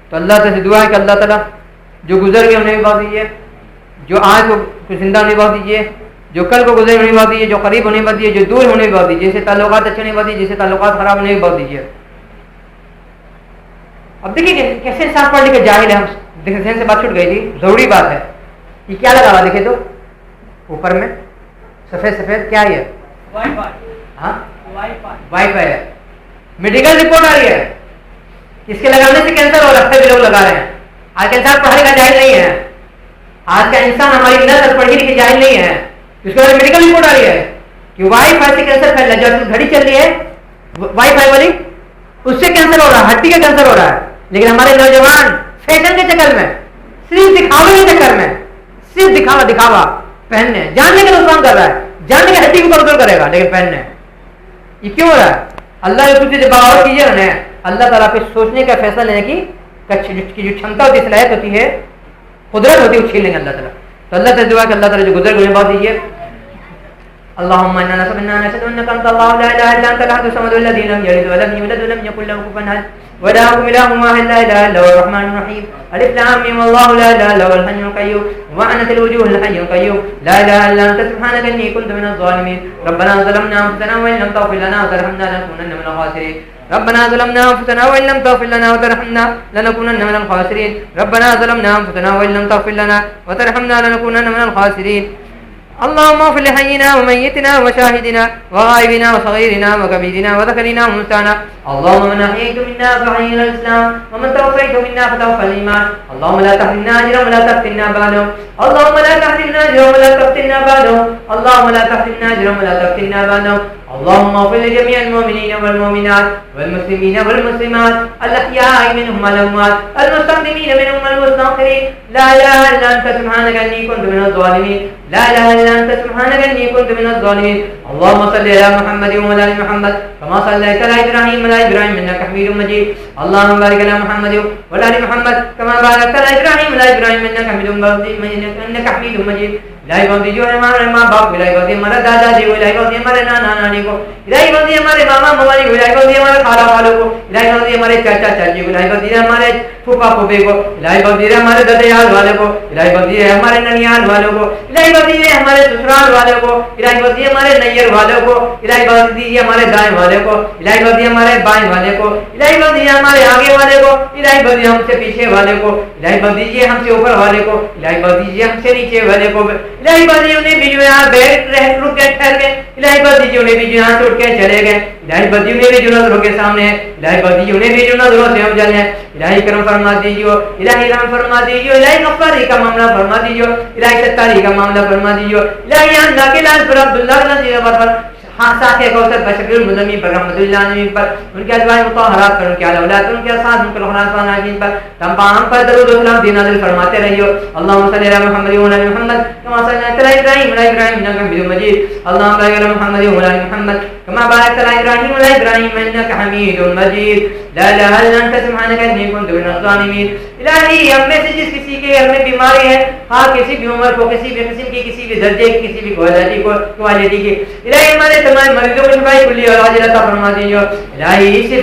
تو اللہ سے دعا ہے کہ اللہ تعالیٰ جو گزر گئے انہیں بھی بخش دیجیے, جو آج کو زندہ انہیں بخش دیجیے, جو کل کو گزرے انہیں بخش دیجیے, جو قریب انہیں بخش دیجیے, جو دور انہیں بخش دیجیے, جسے تعلقات اچھے نہیں بخش دیجیے, جسے تعلقات خراب انہیں بھی بخش دیجیے. اب دیکھیے کیسے انسان پڑھ لکھ کے جاہل ہے. ہم دیکھیں ذہن سے بات چھوٹ گئی تھی, ضروری بات ہے. یہ کیا لگا ہوا دیکھیں تو اوپر میں سفید سفید کیا ہے؟ Wi fi. ہاں وائی وائی فائی ہے. میڈیکل رپورٹ آ رہی ہے اس کے لگانے سے کینسر ہو رہا ہے, بھی لوگ لگا رہے ہیں. آج کا انسان پڑھے کا جاہل نہیں ہے. آج کا انسان ہماری نسل پڑھی لکھی جاہل نہیں ہے. اس کے بعد میڈیکل رپورٹ آ رہی ہے کہ وائی فائی سے کینسر پھیل رہا ہے. جو گھڑی چل رہی ہے وائی فائی والی, اس سے کینسر ہو رہا ہے, ہڈی کا کینسر ہو رہا ہے. لیکن ہمارے نوجوان فیشن کے چکر میں, صرف دکھاوے کے چکر میں, صرف دکھاوا پہننے, جاننے کا نقصان کر رہا ہے, جاننے کی ہڈی کو کنٹرول کرے گا لیکن پہننے. یہ کیوں ہو رہا ہے؟ اللہ کے کچھ بغاوت کیجیے نا, اللہ تعالیٰ پہ سوچنے کا فیصلہ لینے کی جو چھمتا ہوتی ہے, صلاحیت ہوتی ہے, قدرت ہوتی ہے, وہ چھین لیں گے اللہ تعالیٰ. تو اللہ سے دعا کہ اللہ تعالیٰ جو گزر گئے بات دیجیے. اللهم انا نشهد انك انت الله لا اله الا انت الاحد الصمد الذي لم يلد ولم يولد ولم يكن له كفوا احد ولا اله واحد لا اله الا هو الرحمن الرحيم الف لام ميم الله لا اله الا هو الحي القيوم وعنت الوجوه الحي القيوم لا اله الا انت سبحانك اني كنت من الظالمين ربنا ظلمنا انفسنا وان لم تغفر لنا وترحمنا لنكونن من الخاسرين ربنا ظلمنا انفسنا وان لم تغفر لنا وترحمنا لنكونن من الخاسرين ربنا ظلمنا انفسنا وان لم تغفر لنا وترحمنا لنكونن من الخاسرين اللهم اغفر لحينا وميتنا وشاهدنا وغائبنا وصغيرنا وكبيرنا وذكرنا وانثانا اللهم من احييت منا فحي الاسلام ومن توفيت منا فتوفى الايمان اللهم لا تحرمنا اجرا ولا تفتنا بعده اللهم لا تحرمنا اجرا ولا تفتنا بعده اللهم لا تحرمنا اجرا ولا تفتنا بعده اللهم اغفر لجميع المؤمنين والمؤمنات والمسلمين والمسلمات الاحياء منهم والاموات المستقدمين منهم والمستاخرين لا اله الا انت سبحانك اني كنت من الظالمين لا اله الا انت سبحانك اني كنت من الظالمين اللهم صل على محمد وعلى ال محمد كما صليت على ابراهيم وعلى ابراهيم انك حميد مجيد اللهم بارك على محمد وعلى ال محمد كما باركت على ابراهيم وعلى ابراهيم انك حميد مجيد انك حميد مجيد الہی بندی جو ہے ہمارے ماں باپ کو, الہی بندی ہمارے دادا جی کو, الہی بندی ہمارے نانا نانی کو, الہی بندی ہمارے ماما ممانی کو, الہی بندی ہمارے خالہ خالوں کو, الہی بندی ہمارے چاچا چاچی کو, الہی بندی ہمارے پھوپھا پھوپھی کو, الہی بندی ہمارے ددیال والے کو, الہی بندی ہمارے ننیال والوں کو, الہی بندی ہمارے سسرال والوں کو, الہی بندی ہمارے نیر والوں کو, الہی بندی ہمارے دائیں والے کو, الہی بندی ہمارے بائیں والے کو, الہی بندی ہمارے آگے والے کو, الہی بندی ہم سے پیچھے والے کو, الہی بندی ہم سے اوپر والے کو, الہی بندی ہم سے نیچے والے کو, الہی بندی انہیں بھی جو یہاں بیٹھ رہ رک کے ٹھہر گئے, الہی بندی جو انہیں بھی جو یہاں سے اٹھ کے چلے گئے, الہی بندی انہیں بھی جو نظروں کے سامنے ہے, الہی بندی انہیں بھی جو نظروں سے ہم جلے ہیں, الہی کرم فرما دیجیے, الہی رحم فرما دیجیے, الہی غفاری کا معاملہ فرما دیجیے, الہی ستاری کا معاملہ فرما دیجیے, الہی اللہ کے لال پر عبداللہ نذیر پر ساکھے کوثر پر شبیر المزمین پر رحمت اللہ علیہ پر ان کے ازواج مطہرات پر ان کے اولاد ان کے اصحاب ان کے خلفاء الراشدین پر تمام پر درود و سلام دینا دل فرماتے رہیے. اللهم صل علی محمد و علی محمد كما صليت على ابراهيم وعلى ابراهيم انك حميد مجيد. اللهم بارك على محمد وعلى ال محمد كما باركت على ابراهيم وعلى ابراهيم انك حميد مجيد. لا اله الا انت سبحانك اني كنت من الظالمين. الہی ہم میں سے جس کسی کے گھر میں بیماری ہے, ہاں کسی بھی عمر کو, کسی بھی قسم کی, کسی بھی درجے کی, کسی بھی کوالٹی کی, الہی ہمارے تمام مریضوں کو شفائی کلی اور عاجل عطا فرما دیجیے. الہی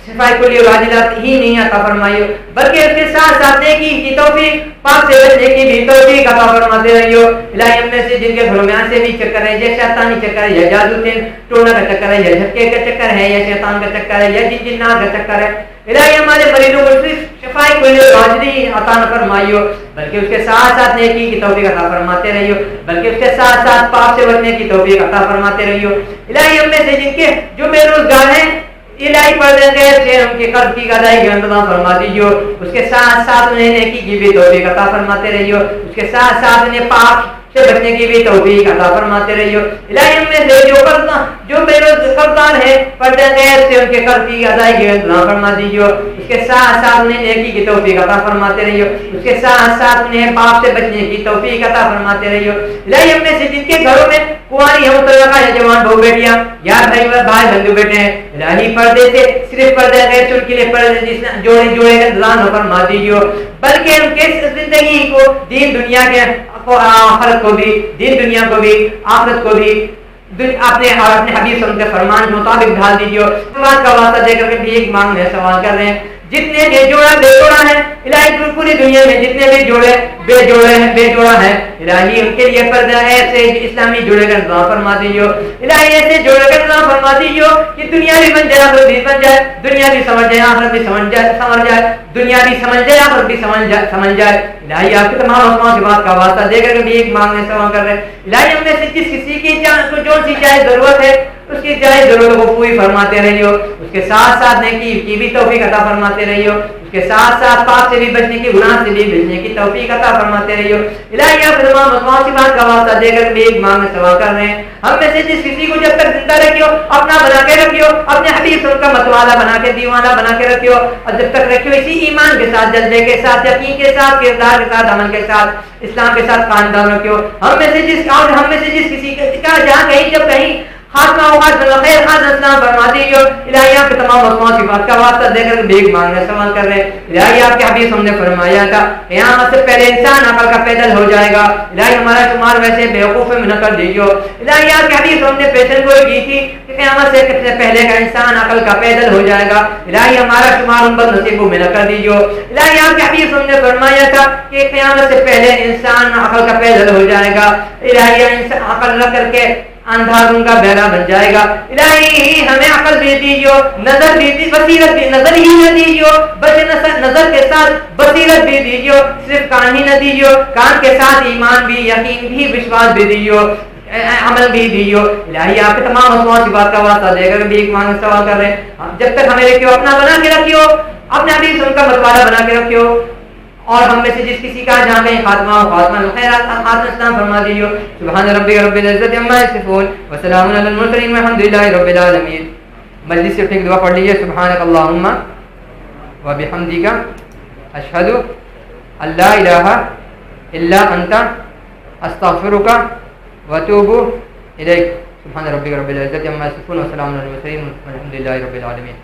شفائی کلی اور عاجل ہی نہیں عطا فرمائیے بلکہ اس کے ساتھ ساتھ نیکی کی توفیق, پاک سے بچنے کی بھی توفیق عطا فرماتے رہیے. الہی ہم میں سے جن کے گھروں میں سے بھی چکر ہے, یا شیطانی چکر ہے, یا جادو ٹونا کا چکر ہے, یا جھٹکے کا چکر ہے, یا شیطان کا چکر ہے, یا جنات کا چکر ہے, الہی ہمارے مریضوں کو صرف شفائی کو حاضری عطا نہ فرمائیو بلکہ اس کے ساتھ ساتھ نیکی کی توفیق عطا فرماتے رہیو, بلکہ اس کے ساتھ ساتھ پاپ سے بچنے کی توفیق عطا فرماتے رہیو. الہی ہم میں سے جن کے جو بے روزگار ہیں, الہی پردے سے ان کے قرض کی ادائیگی کا انتظام فرما دیجیے, اس کے ساتھ ساتھ انہیں نیکی کی بھی توفیق عطا فرماتے رہیو, اس کے ساتھ ساتھ انہیں پاپ سے بچنے کی بھی توفیق عطا فرماتے رہیو. الہی ہم میں سے جو بے روزگار ہیں, پردے سے ان کے قرض کی ادائیگی کا انتظام فرما دیجیے, اس کے ساتھ ساتھ انہیں نیکی کی توفیق عطا فرماتے رہیو, اس کے ساتھ ساتھ انہیں پاپ سے بچنے کی توفیق عطا فرماتے رہیو. الہی ہم میں سے جن کے گھروں میں کنواری ہم طلقہ یا جوان بہو بیٹیاں یا بھائی بندو بیٹے ہیں, الہی پردے سے صرف پردے غیر چن کے لیے پردے جس جوڑے کا انتظام فرما دیجیے, بلکہ ان کے زندگی کو, دین دنیا کے آخرت کو بھی, دین دنیا کو بھی, آخرت کو بھی اپنے حبیب صلی اللہ علیہ وسلم کے فرمان کے مطابق ڈھال دیجیے. بات کا واسطہ دے کر کے بھیک مانگ رہے ہیں, سوال کر رہے ہیں. جتنے بے جوڑا ہیں الہی پوری دنیا میں جتنے بھی بے جوڑا ہیں الہی ان کے لیے فرض ہے ایسے اسلامی جوڑے کا نظام فرما دیجیے. الہی ایسے جوڑے کا نظام فرما دیجیے کہ دنیا بھی بن جائے آخرت بھی بن جائے, دنیا بھی سمجھ جائے آخرت بھی سمجھ جائے, دنیا بھی سمجھ جائے آخرت بھی سمجھ جائے. الہی آپ کے تمام اسماء کی بات کا واسطہ دے کر کے بھی ایک مانگنے سوال کر رہے ہیں. الہی ہم میں سے جس کسی کی جو سی چاہے ضرورت ہے اس کی چاہے ضرورت کو پوری فرماتے رہیے, اس کے ساتھ ساتھ نیکی کی بھی توفیق عطا فرماتے رہیے, اس کے ساتھ ساتھ پاپ سے بھی بچنے کی, گناہ سے بھی بچنے کی توفیق عطا فرماتے رہیے. الہی آپ تمام مسلمان کی بات کا واسطہ دے کر بھی ایک مانگ سوال کر رہے ہیں. ہم میں سے جس کسی کو جب تک زندہ رکھیو اپنا بنا کے رکھیو, اپنے حبیب صلی اللہ علیہ وسلم کا متوالا بنا کے دیوانہ بنا کے رکھیو, اور جب تک رکھیو اسی ایمان کے ساتھ, جذبے کے ساتھ, یقین کے ساتھ, کردار کے ساتھ, عمل کے ساتھ, اسلام کے ساتھ خاندان رکھیو. ہم میں سے جس کسی کا جہاں کہیں جب کہیں خاتمہ ہوگا خیر خان اسلام فرما دیجیے. الہی آپ کے تمام مسلمان کی بات کا واسطہ دے کر بھیک مانگنے سوال کر رہے ہیں. الہی آپ کے حبیب ہم نے فرمایا تھا قیامت سے پہلے انسان عقل کا پیدل ہو جائے گا. الہی ہمارا شمار ویسے بیوقوف میں نہ کر دیجیے. الہی آپ کے حبیب ہم نے پیشن گوئی کی تھی کہ قیامت سے پہلے کا انسان عقل کا پیدل ہو جائے گا. الہی ہمارا شمار ان بد نصیبوں میں نہ کر دیجیے. الہی آپ کے حبیب ہم نے فرمایا تھا کہ قیامت سے پہلے انسان عقل کا پیدل ہو جائے گا. الہی انسان عقل نہ کر کے اندھا گنگا بہرا بن جائے گا. الہی ہمیں عقل دے دیجیے, نظر دے دیجیے, بصیرت دی, نظر ہی نہ دیجیے بس نظر کے ساتھ بصیرت بھی دیجیے, صرف کان ہی نہ دیجیے, کان کے ساتھ ایمان بھی, یقین بھی, وشواس بھی دیجیے, عمل بھی دیجیے. الہی آپ کے تمام مسلمان کی بات کا واسطہ دے کر بھی ایک مانگ سوال کر رہے ہیں. جب تک ہمیں رکھیو اپنا بنا کے رکھیو, اپنے حبیب صلی اللہ علیہ وسلم کا متوالا بنا کے رکھیو, اور ہم میں سے جس کسی کا جہاں کہیں خاتمہ الخیرات خاتمہ اسلام فرما دیجیے. سبحان ربک رب العزت عما یصفون وسلام علی المرسلین والحمد للہ رب العالمین. مجلس سے ٹھیک دعا پڑھ لیجیے. سبحانک اللہم وبحمدک اشہد ان لا الہ الا انت استغفرک واتوب الیک. سبحان ربک رب العزت عما یصفون وسلام علی المرسلین والحمد للہ رب العالمین.